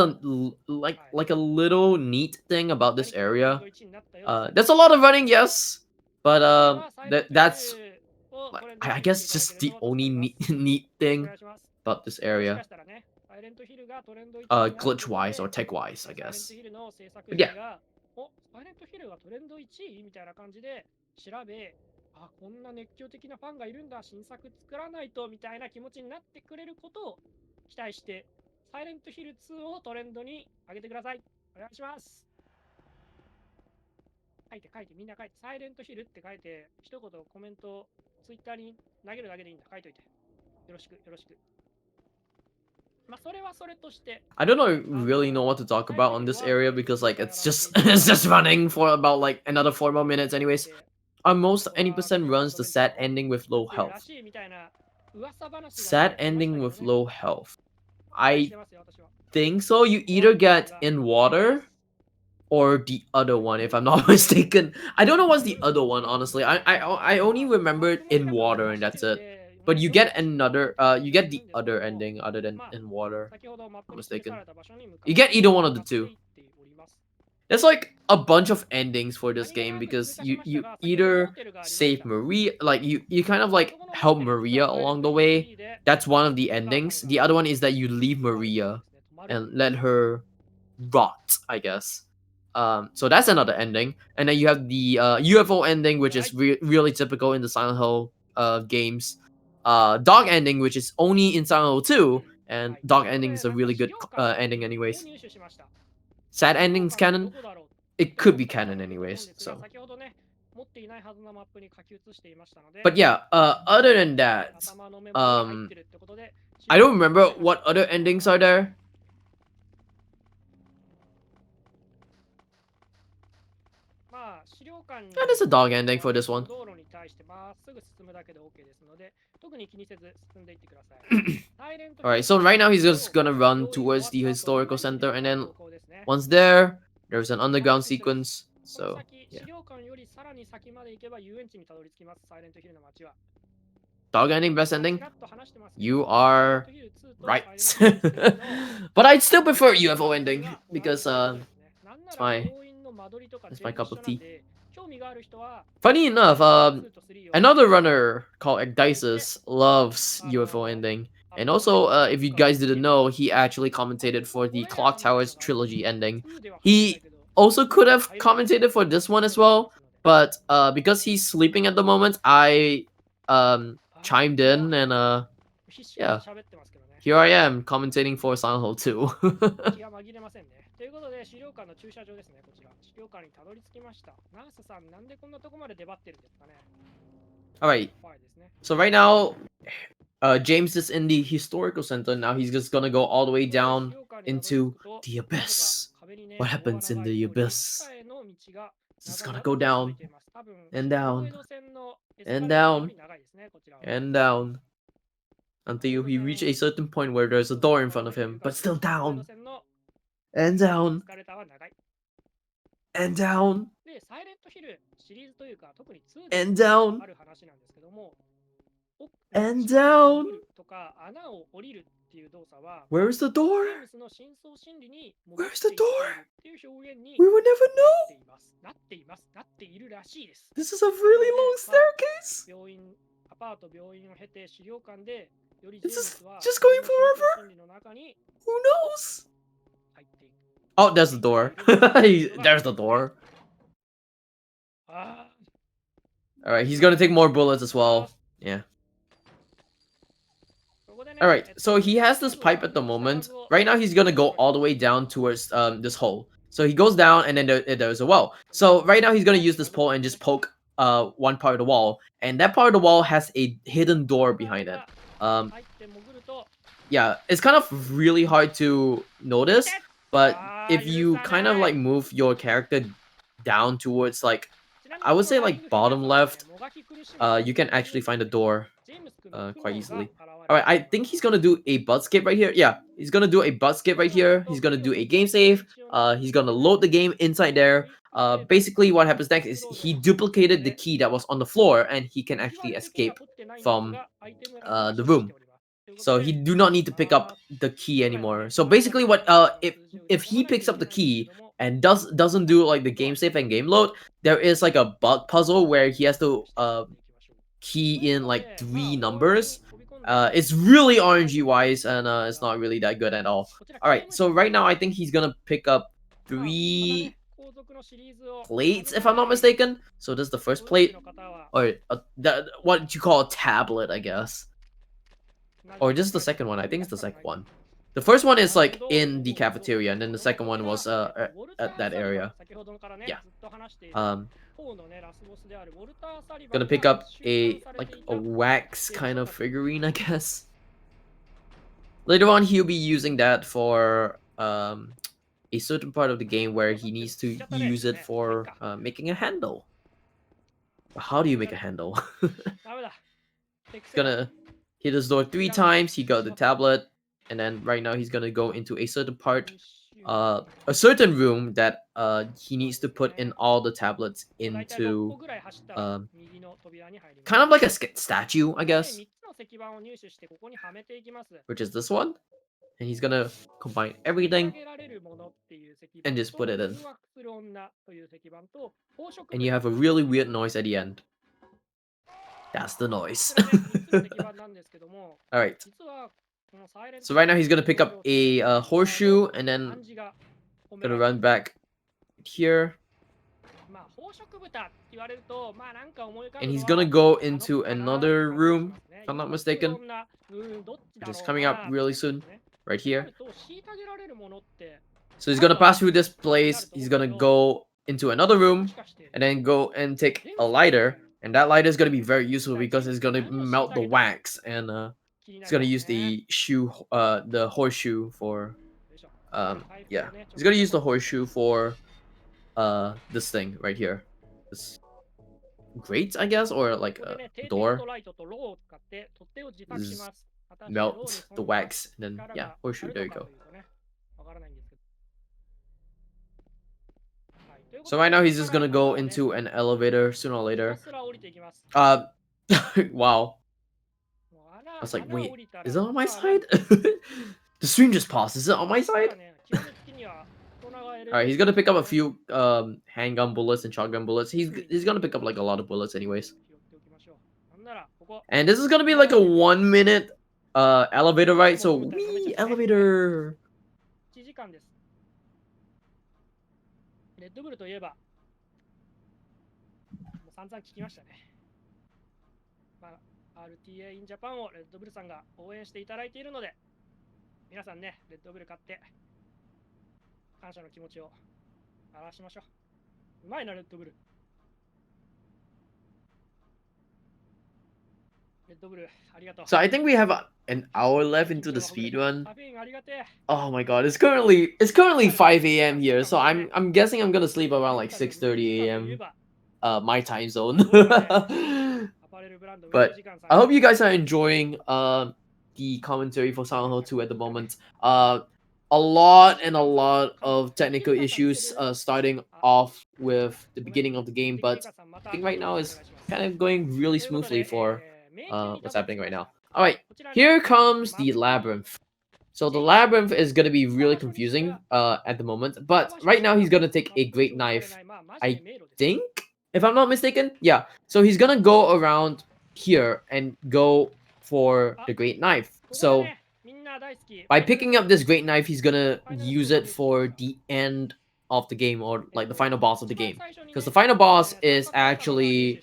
like a little neat thing about this 何かのラウン area. ド1位になったよですね。There's a lot of running, yes, but では、サイドプレ that's ーを like, トレンドにI 気づいてい guess ただけ just る the と助か only ります。neat よろしくお thing 願いします。 about this もし area. かしたらね、サイレントヒルがトレンド1位になる Glitch こと wise or で、tech wise, I サイレント guess. ヒルの制作 But yeah, 陣が、サイレントヒルがトレンド1位みたいな感じで調べ、こんな熱狂的なファンがいるんだ、新作作らないとみたいな気持ちになってくれることを期待して、サイレントヒル2をトレンドに上げてください。お願いします。書いて、みんな書いて、サイレントヒルって書いて、一言コメント、ツイッターに投げるだけでいいんだ。書いといて。よろしく、よろしく。それはそれとして、I don't really know what to talk サイレン about ト on ヒル this 1 area の because like 紹介 it's やらせ just ていただき it's ます。 just running for about like another 4 more minutes anyways. で、 On most, 見 80% てた runs コ the メント sad を ending with 作っ low てるら health. しいみたいな噂話が Sad 出ましたけ ending ど with ね。 low health. 期待し I てますよ、私は。 think so. You 終わ either るエンディン get グが in いいで water す。 or the other one, if I'm not mistaken. I don't know what's the other one, honestly. I only remembered つもり in だから water 飛ば and して that's るん it. で、But you 読 get んだしか another ない you 気が get する the んですけ other ども、 ending other than まあ in water. 先ほどマッ I'm プに示さ mistaken. れた場所に向か You っ get て either one 向 of か the って two. いっております。 There's like a bunch of endings for this 何気 game なく because 通過しました you が、先ほどモ either ーテルがありまし save た。 Maria, like you kind of あ like そこのモー help テル、実 Maria はサイレン along ト the ヒル way. 3で That's one of the お母さん endings. が The other one is that you 止 leave まるという Maria ですね、止まると and いう let her rot, I guess. So that's another ending, and then you have the UFO ending, which is really typical in the Silent Hill games. Dog ending, which is only in Silent Hill 2, and はい、 dog ということ ending で、 is a なんか really 資 good 料館を ending, anyways. 入手しました。 Sad 資料 endings 館ってど canon. こだろう It って could 思っ be た方 canon もいると思うん anyways. ですが、 So, 先ほどね、持っていないはずのマップに書き写していましたので、 but yeah. Other than that, 頭のメモリが入ってるってことで、 I don't remember what other endings are there. 資料館に And there's a dog ending for this one. 道路に対してまっすぐ進むだけで OK ですので、特に気にせず進んでいってください。Alright, so right now he's just gonna run towards the historical center, and then once there, there's an underground sequence. この So, 先、 yeah. 資料館よりさらに先まで行けば遊園地にたどり着きます、サイレントヒルの街は。 Dog ending, best ち ending? らっと話してますけど、 You サイレン are トヒル2と right. サイレントヒル3の But I'd still prefer UFO ending because なんな it's ら my 病院の間取りとか it's 全 my 部 cup 一緒 of なん tea. で、興味がある人は Funny enough, 2と3を another runner called Ecdysis loves UFO ending. And also, if you guys didn't know, he actually commentated for the Clock Towers trilogy ending. He also could have commentated for this one as well, but because he's sleeping at the moment, I chimed in and yeah, here I am commentating for Silent Hill 2. 気が紛れませんね。ということで、資料館の駐車場ですね、こちら。資料館にたどり着きました。ナースさん、なんでこんなとこまで出張ってるんですかね。 Alright, 怖いですね。 so right now, James is in the historical center. Now he's just gonna go all the way down into the abyss. What happens in the abyss? Just gonna go down and down and down and down until he reach a certain point where there's a door in front of him, but still down and down and down で、サイレントヒルシリーズというか、特に2 and で down ある話なんですけども、 and 地下に down. 潜るとか穴を降りるっていう動作は、 Where's the ジ door? ェームスの深層心理に戻って Where's the いってい door? るっていう表現に We would never なっています。なっているらしいです。 know. This is a really long staircase. 病院、アパート、病院を経て資料館で、より This ジェーム is スは just going 自分の深層心理の中に Who knows? 入っていく。 Oh, there's the door. There's the door. あ Alright, he's gonna take more bullets as well. Yeah. ここでね、Alright, so he has this pipe at the moment. Right now he's gonna go all the way down towards this hole. So he goes down and then there's a well. So right now he's gonna use this pole and just poke one part of the wall. And that part of the wall has a hidden door behind it. 入って潜ると、 Yeah, it's kind of really hard to notice, but if you kind of like move your character down towards like, I would say like bottom left, you can actually find a door quite easily. Alright, I think he's gonna do a butt skip right here. Yeah, he's gonna do a butt skip right here. He's gonna do a game save. He's gonna load the game inside there. Basically what happens next is he duplicated the key that was on the floor and he can actually escape from the room. So he do not need to pick up the key anymore. So basically what if he picks up the key and doesn't do like the game save and game load, there is like a bug puzzle where he has to key in like 3 numbers. It's really RNG wise, and it's not really that good at all. Alright, so right now I think he's gonna pick up 3 plates, if I'm not mistaken. So this is the first plate, or what you call a tablet, I guess. Or this is the second one. I think it's the second one. The first one is like in the cafeteria, and then the second one was at that area. Yeah. Gonna pick up a wax kind of figurine, I guess. Later on, he'll be using that for a certain part of the game where he needs to use it for making a handle. How do you make a handle? He's gonna hit his door 3 times. He got the tablet, and then right now he's gonna go into a certain part, a certain room that he needs to put in all the tablets into um, kind of like a statue, I guess, which is this one. And he's gonna combine everything and just put it in. And you have a really weird noise at the end. That's the noise. Alright. So right now he's gonna pick up a horseshoe and then gonna run back here. And he's gonna go into another room, if I'm not mistaken, which is coming up really soon, right here. So he's gonna pass through this place, he's gonna go into another room, and then go and take a lighter. And that lighter is gonna be very useful because it's gonna melt the wax, and he's gonna use the horseshoe for, yeah. He's gonna use the horseshoe for, this thing right here. This grate, I guess, or like a door. Melt the wax, and then, yeah, horseshoe, there you go. So right now he's just gonna go into an elevator sooner or later. Wow. I was like, wait, is it on my side? The stream just paused. Is it on my side? Alright, he's gonna pick up a few handgun bullets and shotgun bullets. He's gonna pick up like a lot of bullets anyways. And this is gonna be like a 1-minute elevator ride. So wee elevator. RTA in Japan をレッドブルさんが応援していただいているので、皆さんね、レッドブル買って感謝の気持ちを表しましょう。うまいな、レッドブル。レッドブル、ありがとう。So I think we have an hour left into the speed run. Oh my god, it's currently 5 a.m. here, so I'm guessing I'm gonna sleep around like 6:30 a.m. My time zone. But I hope you guys are enjoying the commentary for Silent Hill 2 at the moment. A lot of technical issues starting off with the beginning of the game, but I think right now is kind of going really smoothly for what's happening right now. Alright, here comes the labyrinth. So the labyrinth is going to be really confusing at the moment, but right now he's going to take a great knife, I think, if I'm not mistaken. Yeah, so he's going to go around here and go for the great knife. So by picking up this great knife, he's going to use it for the end of the game, or like the final boss of the game, because the final boss is actually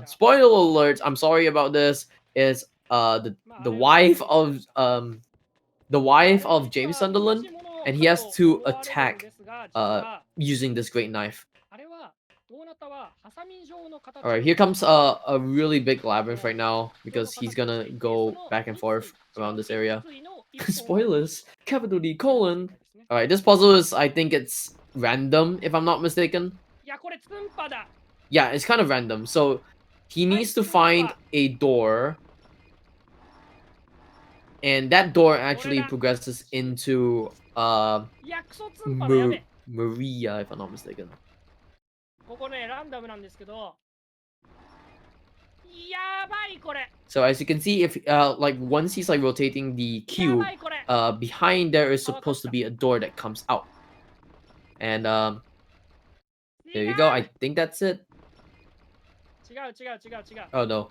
spoiler alert, I'm sorry about this, is the wife of James Sunderland, and he has to attack using this great knife. Alright, here comes a really big labyrinth right now, because he's gonna go back and forth around this area. Spoilers! Capital D colon! Alright, this puzzle is, I think it's random, if I'm not mistaken. Yeah, it's kind of random. So, he needs to find a door. And that door actually progresses into, Maria, if I'm not mistaken. So as you can see, if like once he's like rotating the cube, behind there is supposed to be a door that comes out. And there you go. I think that's it. Oh no.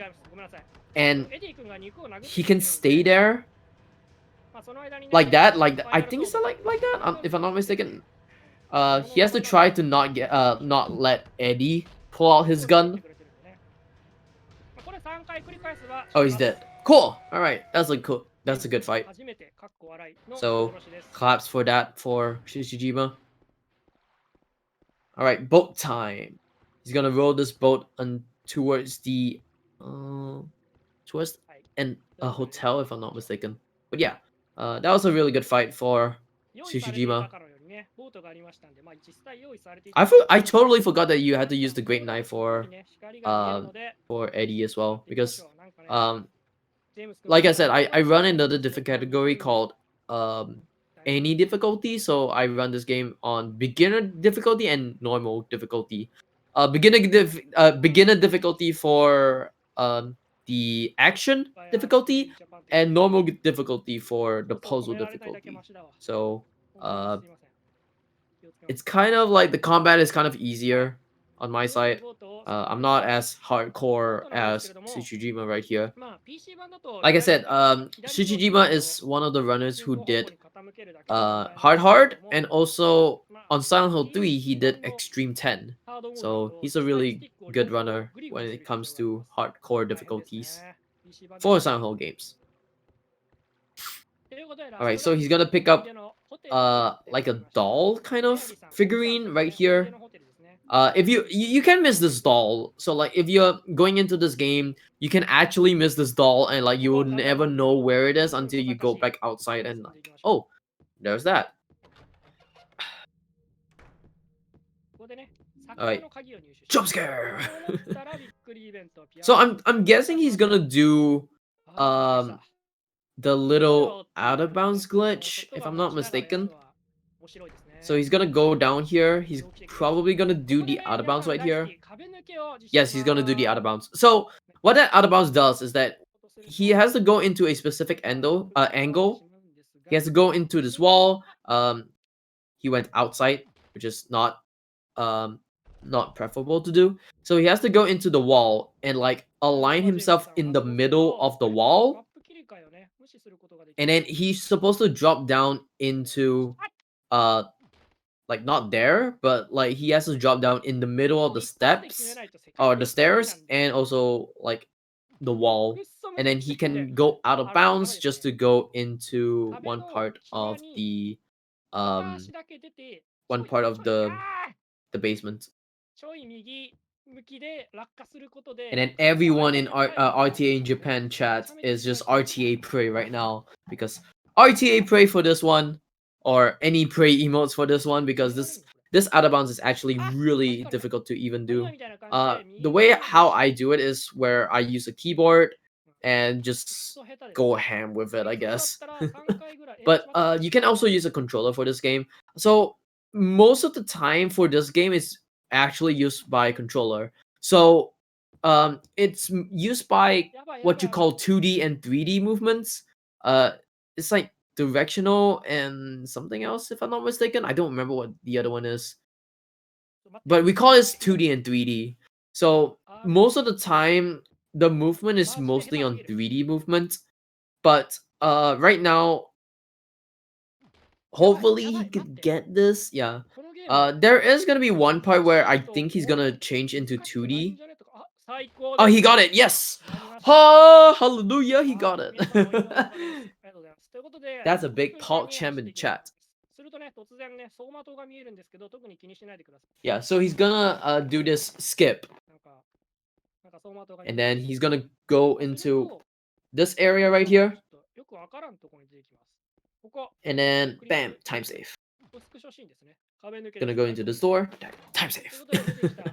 enemy and he can stay there like that, like that. I think it's like that, if I'm not mistaken. he has to try to not let Eddie pull out his gun. これ3回繰り返せば Oh, he's dead. Cool. All right, that's a good fight. 初めてかっこ笑いの So 殺しです。 claps for that for Shishijima. All right, boat time. He's gonna roll this boat towards the towardsはい。 an とい a うことで hotel if I'm not mistaken. But yeah, that was a really good fight for 用意されてい Shishijima. たかのようにね、ボートがありましたんで、まあ実際用意されていたんですけど I totally forgot that you had to use the great knife 少しね、光が見えるので、 for Eddie as well 行きまし because ょう。なんかね、 um ジェームス君 like も I said, I run another ちょっ different と category called any difficulty. So I run this game on beginner difficulty and normal difficulty. Beginner difficulty for the action いやー、 difficulty ジャパンって and normal difficulty for the そうそう、止 puzzle められないだけマ difficulty. シだわ。 So 本当にすいません。気をつけます。 it's kind of like the combat is kind of easier on my というわけで side. ボートを I'm 進めまし not ょう。 as ボー hardcore トなんですけ as れども、 Tsushijima right here. まあ PC 版だと Like I 左 said, 左上 Shishijima is one of the runners 進 who 行方向 did に傾けるだけで問題ないん hard ですけれ hard ども、 and also まあ on Silent Hill 3 he PC did 版の extreme 10. ハードモードだ So と he's a 実際にス really ティックを good 両方 runner グリグ when リす it る必 comes 要がありま to す。 hardcore 大変です difficulties ね。PC 版で for は Silent Hill games. ということでラ All ス right, ト so が he's gonna 思 pick い up 出のホテルにやって like まい a りました。 doll kind メ of アリーさん、奥さん figurine との right ね、思い here. 出のホテルですね。 If you can miss this doll, so like if you're going into this game, you can actually miss this doll and like you こ will こなんだ never ろうけ know ど、 where it is 随分 until 小 you 賢 go しい。 back outside 進 and んでい like, きましょう。 oh, there's that. ここでね、 All 桜 right, の鍵を入手し jump ます。 scare. と思ったらびっくりイベント、ピア So ノ I'm guessing he's gonna do あーびっくりした。 the ここでは little 追っている out の of でね、 bounds ちょ glitch っと if は I'm 持 not ちながらやる mistaken. のは面白いですね。 So he's gonna go down here. He's 要注意です。 probably gonna こ do こで the ね、 out of 皆 bounds さん right 大好 here. き壁抜けを実施 Yes, し he's gonna do the ま out す。 of bounds. So what that out of bounds does is that とすると he has to go into a specific まあ angle. しまうんですが、 He has to go into this その wall. He went outside, which is um not preferable to do. So he has to go into the wall and like 例え align ばジェームス himself さん in は the 戻す middle と of the マッ wall, プ切り替えをね、無視することができ and る then he's supposed to drop down into uh like not there, but like he has to drop down in the middle of the 一発で決め steps ないと世界 or 的 the に無理な stairs んです and よ。 also like the く wall, っそむ and ず then す he ぎて can go out of ダメ bounds です just ね。 to go into 壁 one の part 際 of に the 片 um 足だけ出て、ち one ょい part ち of ょい the basement. ちょい右向きで落下すること And で、 then 片足を everyone 相 in 手の背後に RTA in 回すんですね。 Japan め chat ちゃめちゃ is 難 just しいです。 RTA pray right now because RTA pray for this one or any pray emotes for this one 入れ because られる this のこれ。 this out of bounds is actually あ、 really 助かる。 difficult to even まあ今 do. みたいな感じで The 右 way 側の how 後 I ろ do it is where I use a keyboard うん and くっ just そ下手です。 go ham with it, い I つもだっ guess. たら3回ぐらい、ちょっ But と待って。 you can also use a controller for this game. So most of the time for this game is actually used by controller. So it's used by やばいや what ばい you やばい。 call 2D and 3D movements. It's like directional and something else if I'm not mistaken. I don't remember what the other one is. ちょっと待って。 But we call it 2D and 3D. So あー、 most of the time the movement is マジで下手 mostly す on ぎる。 3D movement. But right now やばい hopefully やば he い、待っ could て。 get this. Yeah. このゲーム、 There is gonna be one part where I ちょっと think he's 俺 gonna change 難 into しくないん 2D. じゃねとか。あ、最高 Oh, です。 he got it. Yes. やりました。 Oh, hallelujah, he あ got ー、皆さんのお祈りのお it. かげです。ありがとうございます。ということで、 That's a 1 big 分間 talk に champ 走っ in て the いきま chat. す。するとね、突然ね、走馬灯が見えるんですけど、特に気にしないでください。 Yeah, so he's gonna do this skip, なんか走馬灯が見え and る。 then he's gonna go する into と、 this area ま right あ here, ちょっとよくわからんところに出てきます。ここ、 and then クリッ bam, ク、 time save. これスクショシーンですね。壁抜けで Gonna す。 go はい、 into これ this door, time という save. ことで出てきた道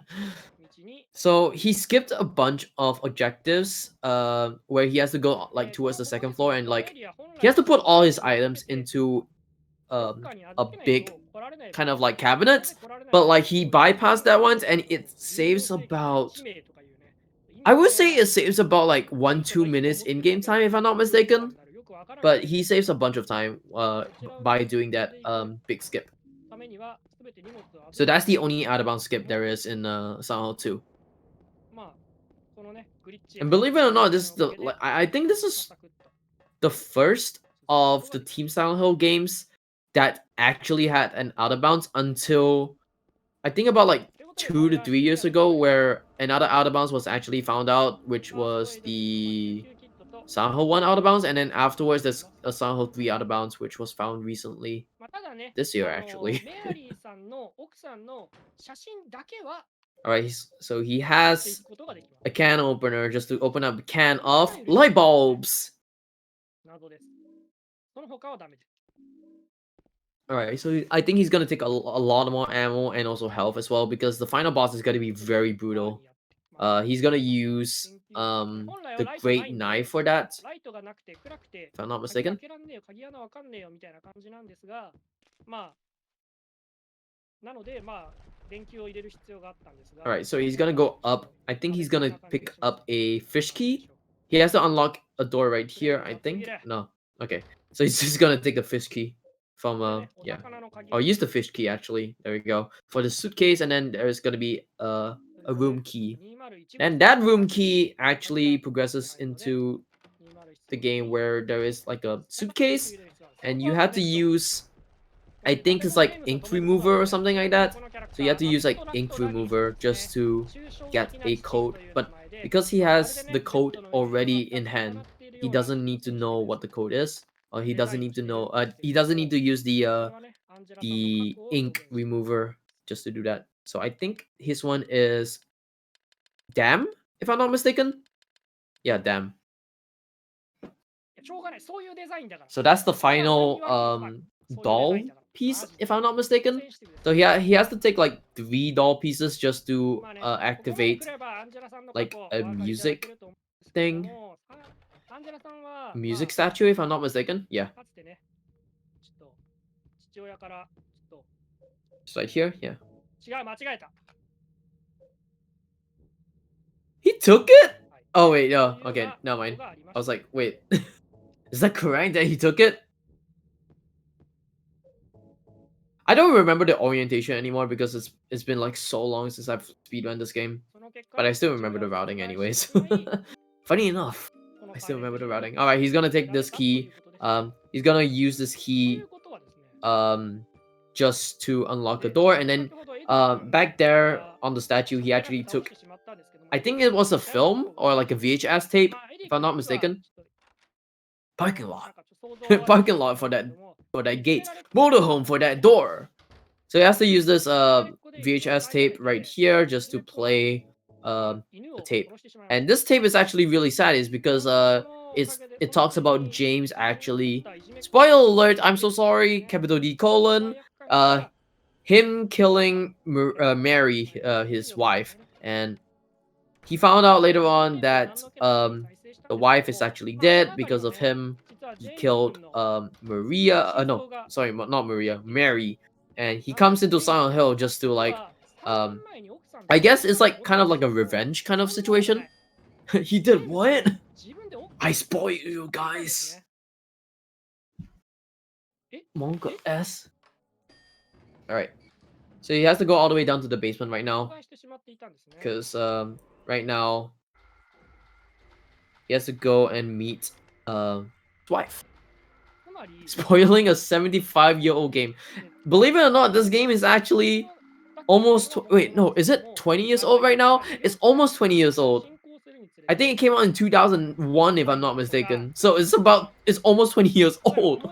に、 So he skipped a bunch of objectives, where he has to go like この towards the ここ second ですね、 floor and このエ like リア本 he 来 has to は put all his これを items 開けて into どっかに a 預けない big と来られない kind 場 of 所 like なんで cabinet, 来られない but 場所 like に he こういう bypassed that once and it 有料 saves 請求 about 1名とかいうね、意 I 味不 would 明 say な it saves about like いい 1 人が 2 1個 minutes 持って in るだ game け time で if I'm not 有料とか mistaken, になるよくわからん but ゲーム he です。 saves a bunch of time こちらを by ね、 doing 進ん that でいく big skip. ためには全て荷物を So 預け that's て the only out of bounds skip there is in Silent Hill 2. まあこのね、グリッチ And believe it or not, this is のお the かげで I think this まあ is サクッと the first 進むこと of が the できる。 Team Silent Hill games that actually had an out of bounds until I think about like 2 to 3 years ago, where another out of bounds was actually found out, which was the Sanho 1 out of bounds, and then afterwards there's a Sanho 3 out of bounds, which was found recently. まあ、ただね、this year actually. メアリーさんの奥さんの写真だけは Alright, so he 持ってい has くことができます。a can opener just to open up a can of light bulbs. 謎です。その他はダメです。Alright, so I think he's gonna take a lot more ammo and also health as well, because the final boss is gonna be very brutal. He's gonna use the great knife for that, ライトがなくて暗くて if I'm not 鍵 mistaken. 開けらんねえよ、鍵穴わかんねえよみたいな感じなんですが、まあ、なので、まあ、電球を入れる必要があったんですが。Alright, so he's gonna go up. I think he's gonna pick up a fish key. He has to unlock a door right here, I think. No. Okay. So he's just gonna take the fish key from yeah. I'll use the fish key actually. There we go. For the suitcase, and then there's gonna be a room key. And that room key actually progresses into the game where there is like a suitcase, and you have to use, I think it's like ink remover or something like that. So you have to use like ink remover just to get a code. But because he has the code already in hand, he doesn't need to know what the code is. Or he doesn't need to know he doesn't need to use the ink remover just to do that. So I think his one is Dam, if I'm not mistaken. Yeah, Dam. So that's the final doll piece, if I'm not mistaken. So he has to take like 3 doll pieces just to activate like a music thing. Music statue, if I'm not mistaken. Yeah. Just right here, yeah. He took it? Oh wait, no, okay, never mind. I was like, wait. Is that correct that he took it? I don't remember the orientation anymore because it's been like so long since I've speedrun this game. But I still remember the routing anyways. Funny enough, I still remember the routing. Alright, he's gonna take this key. He's gonna use this key just to unlock a door, and then back there on the statue he actually took, I think it was a film or like a VHS tape, if I'm not mistaken. Parking lot. Parking lot for that gate. Motorhome for that door. So he has to use this VHS tape right here just to play the tape. And this tape is actually really sad, is because it talks about James actually, spoiler alert, I'm so sorry, capital D colon, him killing Mary, his wife, and he found out later on that the wife is actually dead because of him. He killed Maria. No, sorry, not Maria. Mary. And he comes into Silent Hill just to like, I guess it's like kind of like a revenge kind of situation. He did what? I spoiled you guys. Monka S. All right. So he has to go all the way down to the basement right now, because right now he has to go and meet his wife. Spoiling a 75-year-old game. Believe it or not, this game is actually almost wait, no, is it 20 years old right now? It's almost 20 years old. I think it came out in 2001, if I'm not mistaken. So it's almost 20 years old.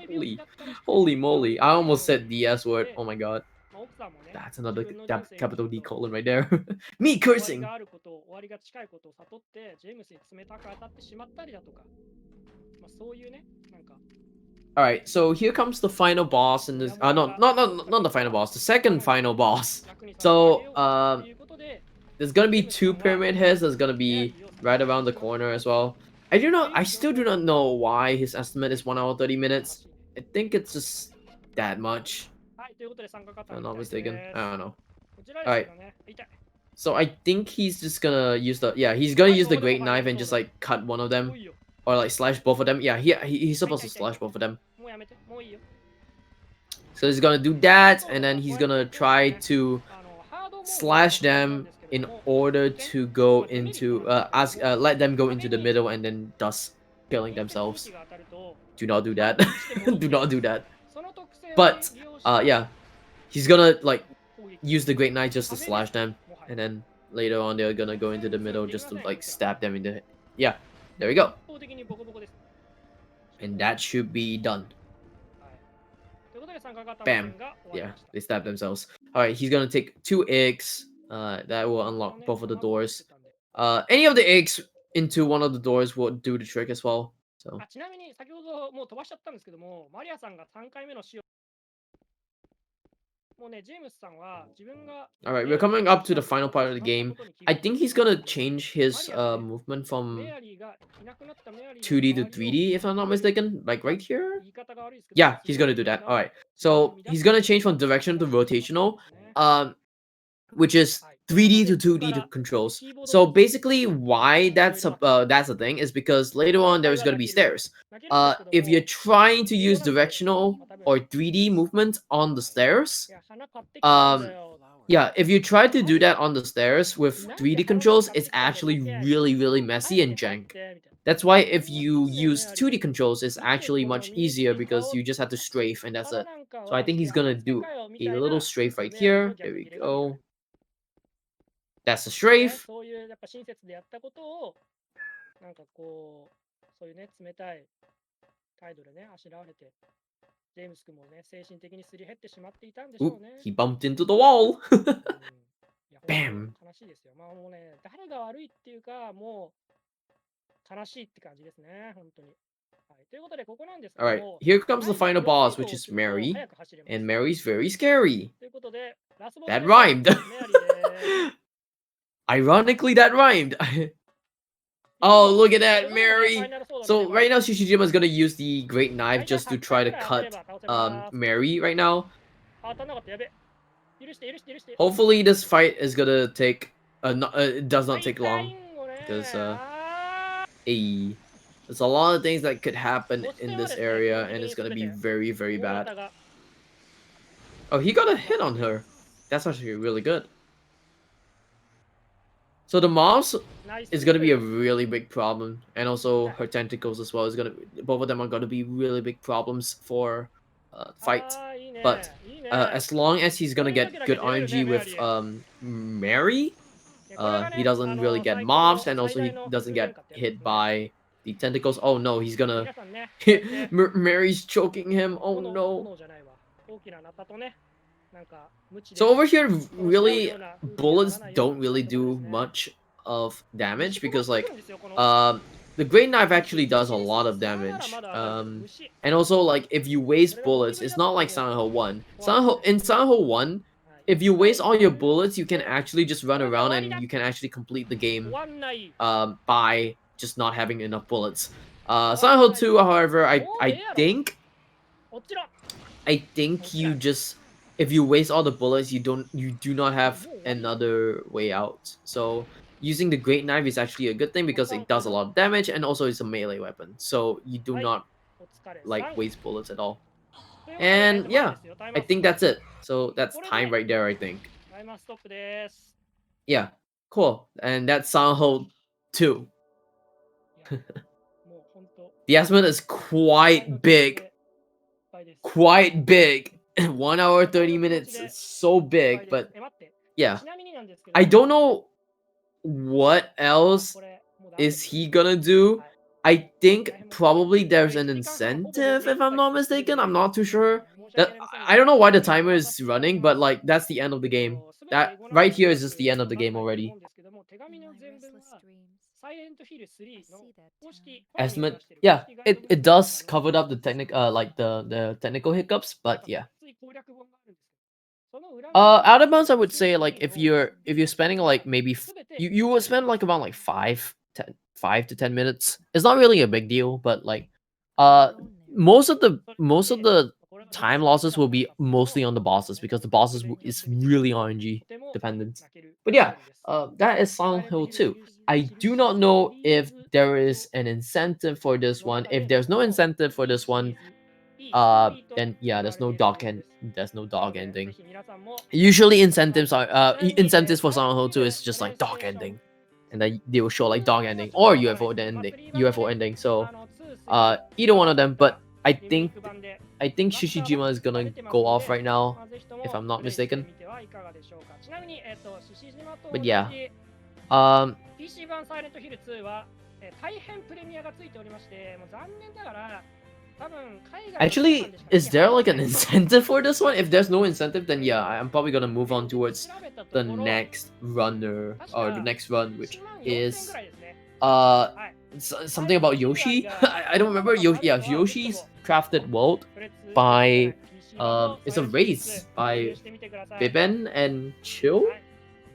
Holy moly. I almost said the S word. Oh my god. That's another capital D colon right there. Me cursing. Alright, so here comes the final boss in this. No, not the final boss. The second final boss. So, there's gonna be 2 pyramid heads. There's gonna be right around the corner as well. I still do not know why his estimate is 1 hour 30 minutes. I think it's just that much. If I'm not mistaken. I don't know. Alright. So I think he's just gonna use he's gonna use the great knife and just like cut one of them. Or like slash both of them. Yeah, he's supposed to slash both of them. So he's gonna do that, and then he's gonna try to slash them in order to go into let them go into the middle and then thus killing themselves. Do not do that. Do not do that. But yeah, he's gonna like use the great knife just to slash them, and then later on they're gonna go into the middle just to like stab them in the yeah. There we go, and that should be done. Bam. Yeah, they stab themselves. All right, he's gonna take 2 eggs. That will unlock both of the doors. Any of the eggs into one of the doors will do the trick as well. So. ちなみに先ほどもう飛ばしちゃったんですけども、マリアさんが3回目の使用。もうね、ジェームスさんは自分が All right, we're coming up to the final part of the game. I think he's gonna change his movement from 2D to 3D, if I'm not mistaken. Like right here. Yeah, he's gonna do that. All right, so he's gonna change from direction to rotational, which is 3D to 2D to controls. So basically, why that's a thing is because later on there's gonna be stairs. If you're trying to use directional or 3D movement on the stairs, yeah, if you try to do that on the stairs with 3D controls, it's actually really messy and jank. That's why if you use 2D controls, it's actually much easier because you just have to strafe and that's it. So I think he's gonna do a little strafe right here. There we go. That's the strafe. そういうやっぱ親切でやったことをなんかこうそういうね冷たい態度でねあしらわれてジェームス君もね精神的にすり減ってしまっていたんでしょう Oop, ね。 he bumped into the wall. いや本 Bam. 当悲しいですよ。まあもうね誰が悪いっていうかもう悲しいって感じですね本当に。はい、ということでここなんですけど All も。 right, here comes the final boss, which is Mary, and Mary's very scary. ということでラスボス That です。 rhymed. メアリーです。 Ironically, that rhymed. Oh, look at that, Mary. So right now, Shishijima is gonna use the great knife just to try to cut Mary right now. あ当たんなかったやべ。許して許して許して。 Hopefully, this fight is gonna take it does not take 痛 long いんごね。 because あ there's a lot of things that could happen ー in そ this してはですね、 area, 基本 and 的 it's に gonna 全 be て very 大 bad. 型が Oh, he got a hit on her. That's actually really good. So the mobs ナイス is gonna be a really big problem, and also her tentacles as well is gonna. Both of them are gonna be really big problems for the fight. あーいいね But いいね as long as he's gonna get good これだけだけ RNG 出れるね with メアリー。 Mary, これがね he doesn't really get 最高の mobs, and also 最大 he の doesn't 夫婦喧 get 嘩ってやつです hit ね。 by the tentacles. Oh no, he's gonna. 皆さんねこうやって Mary's choking him. Oh 炎 no. 炎じゃないわ大きなナタとねなんか無知で So over here, 殺し合う really, ような風景になら bullets ないよう don't にしない really とダメで do すね。 much of 虫 damage 飛ば because してく like るんですよこの the great knife actually does a 虫です。 lot of さあなら damage. まだわかるけど虫 And also like if you waste それがゴキ bullets, ブリ it's だった not ら like も Silent Hill 1. う怖い In Silent Hill 1, はい if you はい waste all your bullets, you can actually just run これで終 around わり and だ you can actually complete the 終 game わんない by just not having enough bullets. 終 Silent わん Hill 2, ない however, もうええやろ 落ちろ I think you just if you waste all the bullets, you do not have another way out. So using the great knife is actually a good thing because it does a lot of damage and also it's a melee weapon. So you do はい not お疲れ like さん waste bullets at all. ということで And まだ yeah, ですよタイム I アウト think that's it. So that's これ time で right there, I think. タイマーストップです Yeah, cool. And that's Silent Hill 2. いやもうほんと The estimate is 前の quite 気持ち big. でいっぱいです Quite big. 1 hour 30 前の気持ち minutes で is so いっぱい big, です but 待って yeah. ちなみになんですけど I don't know what else これもうダメで is す he gonna do? はい I think 大変申し訳ない probably there's まあ an 1時間半ほぼ incentive ね if I'm 一 not 切 mistaken. I'm not too 申 sure. し訳 That ありません I don't know が why the ちょっと timer 回さ is せていただき running, ま but す like that's the end of the game. すべて That 英語なの right で here お is そら just く the end of わ the かん game ないと思 already. うんですけども手紙の全文はサイレントヒル3の公式フォームに Estimate, 出している公 yeah, 式ガイドブッ it クの does 中の covered up the 一節 technic like the technical hiccups, なん but か yeah. つい攻略本があるんですけどその裏側に Out of bounds, I サイレント would ヒル say like 3 if の you're 公式 spending が like maybe すべて you would spend like about like 5 to 10 minutes. It's not really a big deal, but like uh most of the それで これがどうして time 大事 losses だっ will たの be かっていうと mostly on the あの bosses ね because the よく bosses 勉強 is する人 really は RNG とても dependent. 泣ける But スト yeah, ーリーです that is サイ Silent レント Hill ヒル 2. シ I リ do ー not ズ know シリー if ズ there イー is ト an incentive for this の one. 中 If で there's no 最も incentive for いい this シリ one, ーズいいストーリーと then 言 yeah, わ there's れ no ているは dog ずで end. す There's no なの dog でぜ ending. ひ皆さんも Usually まあ incentives are ちなみに incentives for サイレン Silent ト Hill ヒ 2 ル is プ just レイ like ステ dog ーション ending, and then they will show like 2 dog は ending ちょっと or わからない UFO ですけどまあ ending, 3版で UFO ね ending. So 2、3 either one of が them. But I リメイ think ク版で I think ラスターバッ Shishijima is クが gonna 出てます go ん off で、right now, まあ、ぜひと if も I'm not プレイして mistaken. みてはいかがでしょうか。ちなみに、獅子島と But 同 yeah, じ um, PC 版サイレントヒル2は、大変プレミアがついておりまして、もう残念ながら、多分海外の通販 actually, でしか手 is に there 入ら like な an い。 incentive for this one? If there's no incentive, then yeah, I'm probably gonna move on 現実 towards 調べたと the ころ、 next runner 確 or the か next run, 1 which 万4000ぐ is らいですね。 uh はい。 something about Yoshi. サイレントヒル愛 I が don't 本当な remember. のか悪い Yeah, のはぜひと Yoshi's も Crafted World これ続けてじゃない by PC 版の it's サ a イレントヒル race 2購 by 入してみてください。 Biben and Chill, はい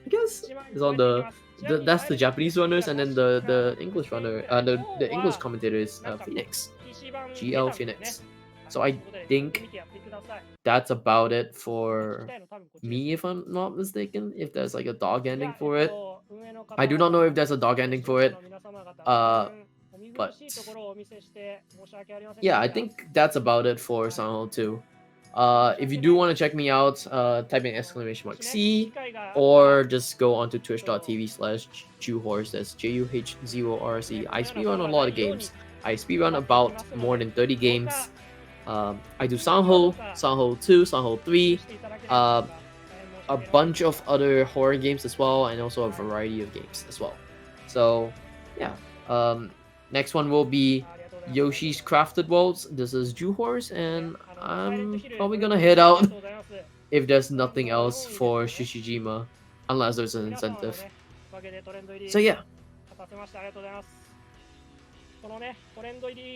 I guess 1万 is 超 on えていき the, ます。ちなみに that's サイ the レントヒル Japanese runners, 3 and が then 確か the English 2000 runner, ぐらい。 the English 4は commentator is なんか Phoenix, PC 版出 GL たんですよね。 Phoenix. はい So とい I うことで、ぜひ think 見てやってください。 that's about it 聞き for たいの多分こっちです。 me, if I'm not mistaken. If there's like a dog じ ending ゃあ、for it, 運営の方 I do not know 々、 if there's a dog そして ending 視聴 for 者 it. の皆様方、 Uh, 大変お見苦 but しいところをお見せして申し訳ありませんで yeah, し I た。 think that's about it for Sanho too. If you do want to check me out, type in exclamation も mark しね、機 C, 会があったら or just go onto twitch.tv/Juh0rse. That's Juh0rse. I このような speedrun こと a が lot な of いように games. I 頑 speedrun 張っていき about ますの more で、 than 30どう games. か I do 次はどう Sanho, か Sanho 2, Sanho 許 3, していただけないでしょうか。 a 大変申し訳ありません bunch of other horror games as well, and also a variety of games as well. So, yeah. Next one will be ありがとうございます。 Yoshi's Crafted Worlds. This is Juh0rse, ね and サイレント I'm ヒル probably ご gonna 覧い head ただきあ out りがとうございます。 if there's トレン nothing ド else 4位です for よね。 Shishijima, unless there's an 皆様の incentive. ね、おかげでトレンド入り So yeah. 果たせました。ありがとうございます。このね、トレンド入り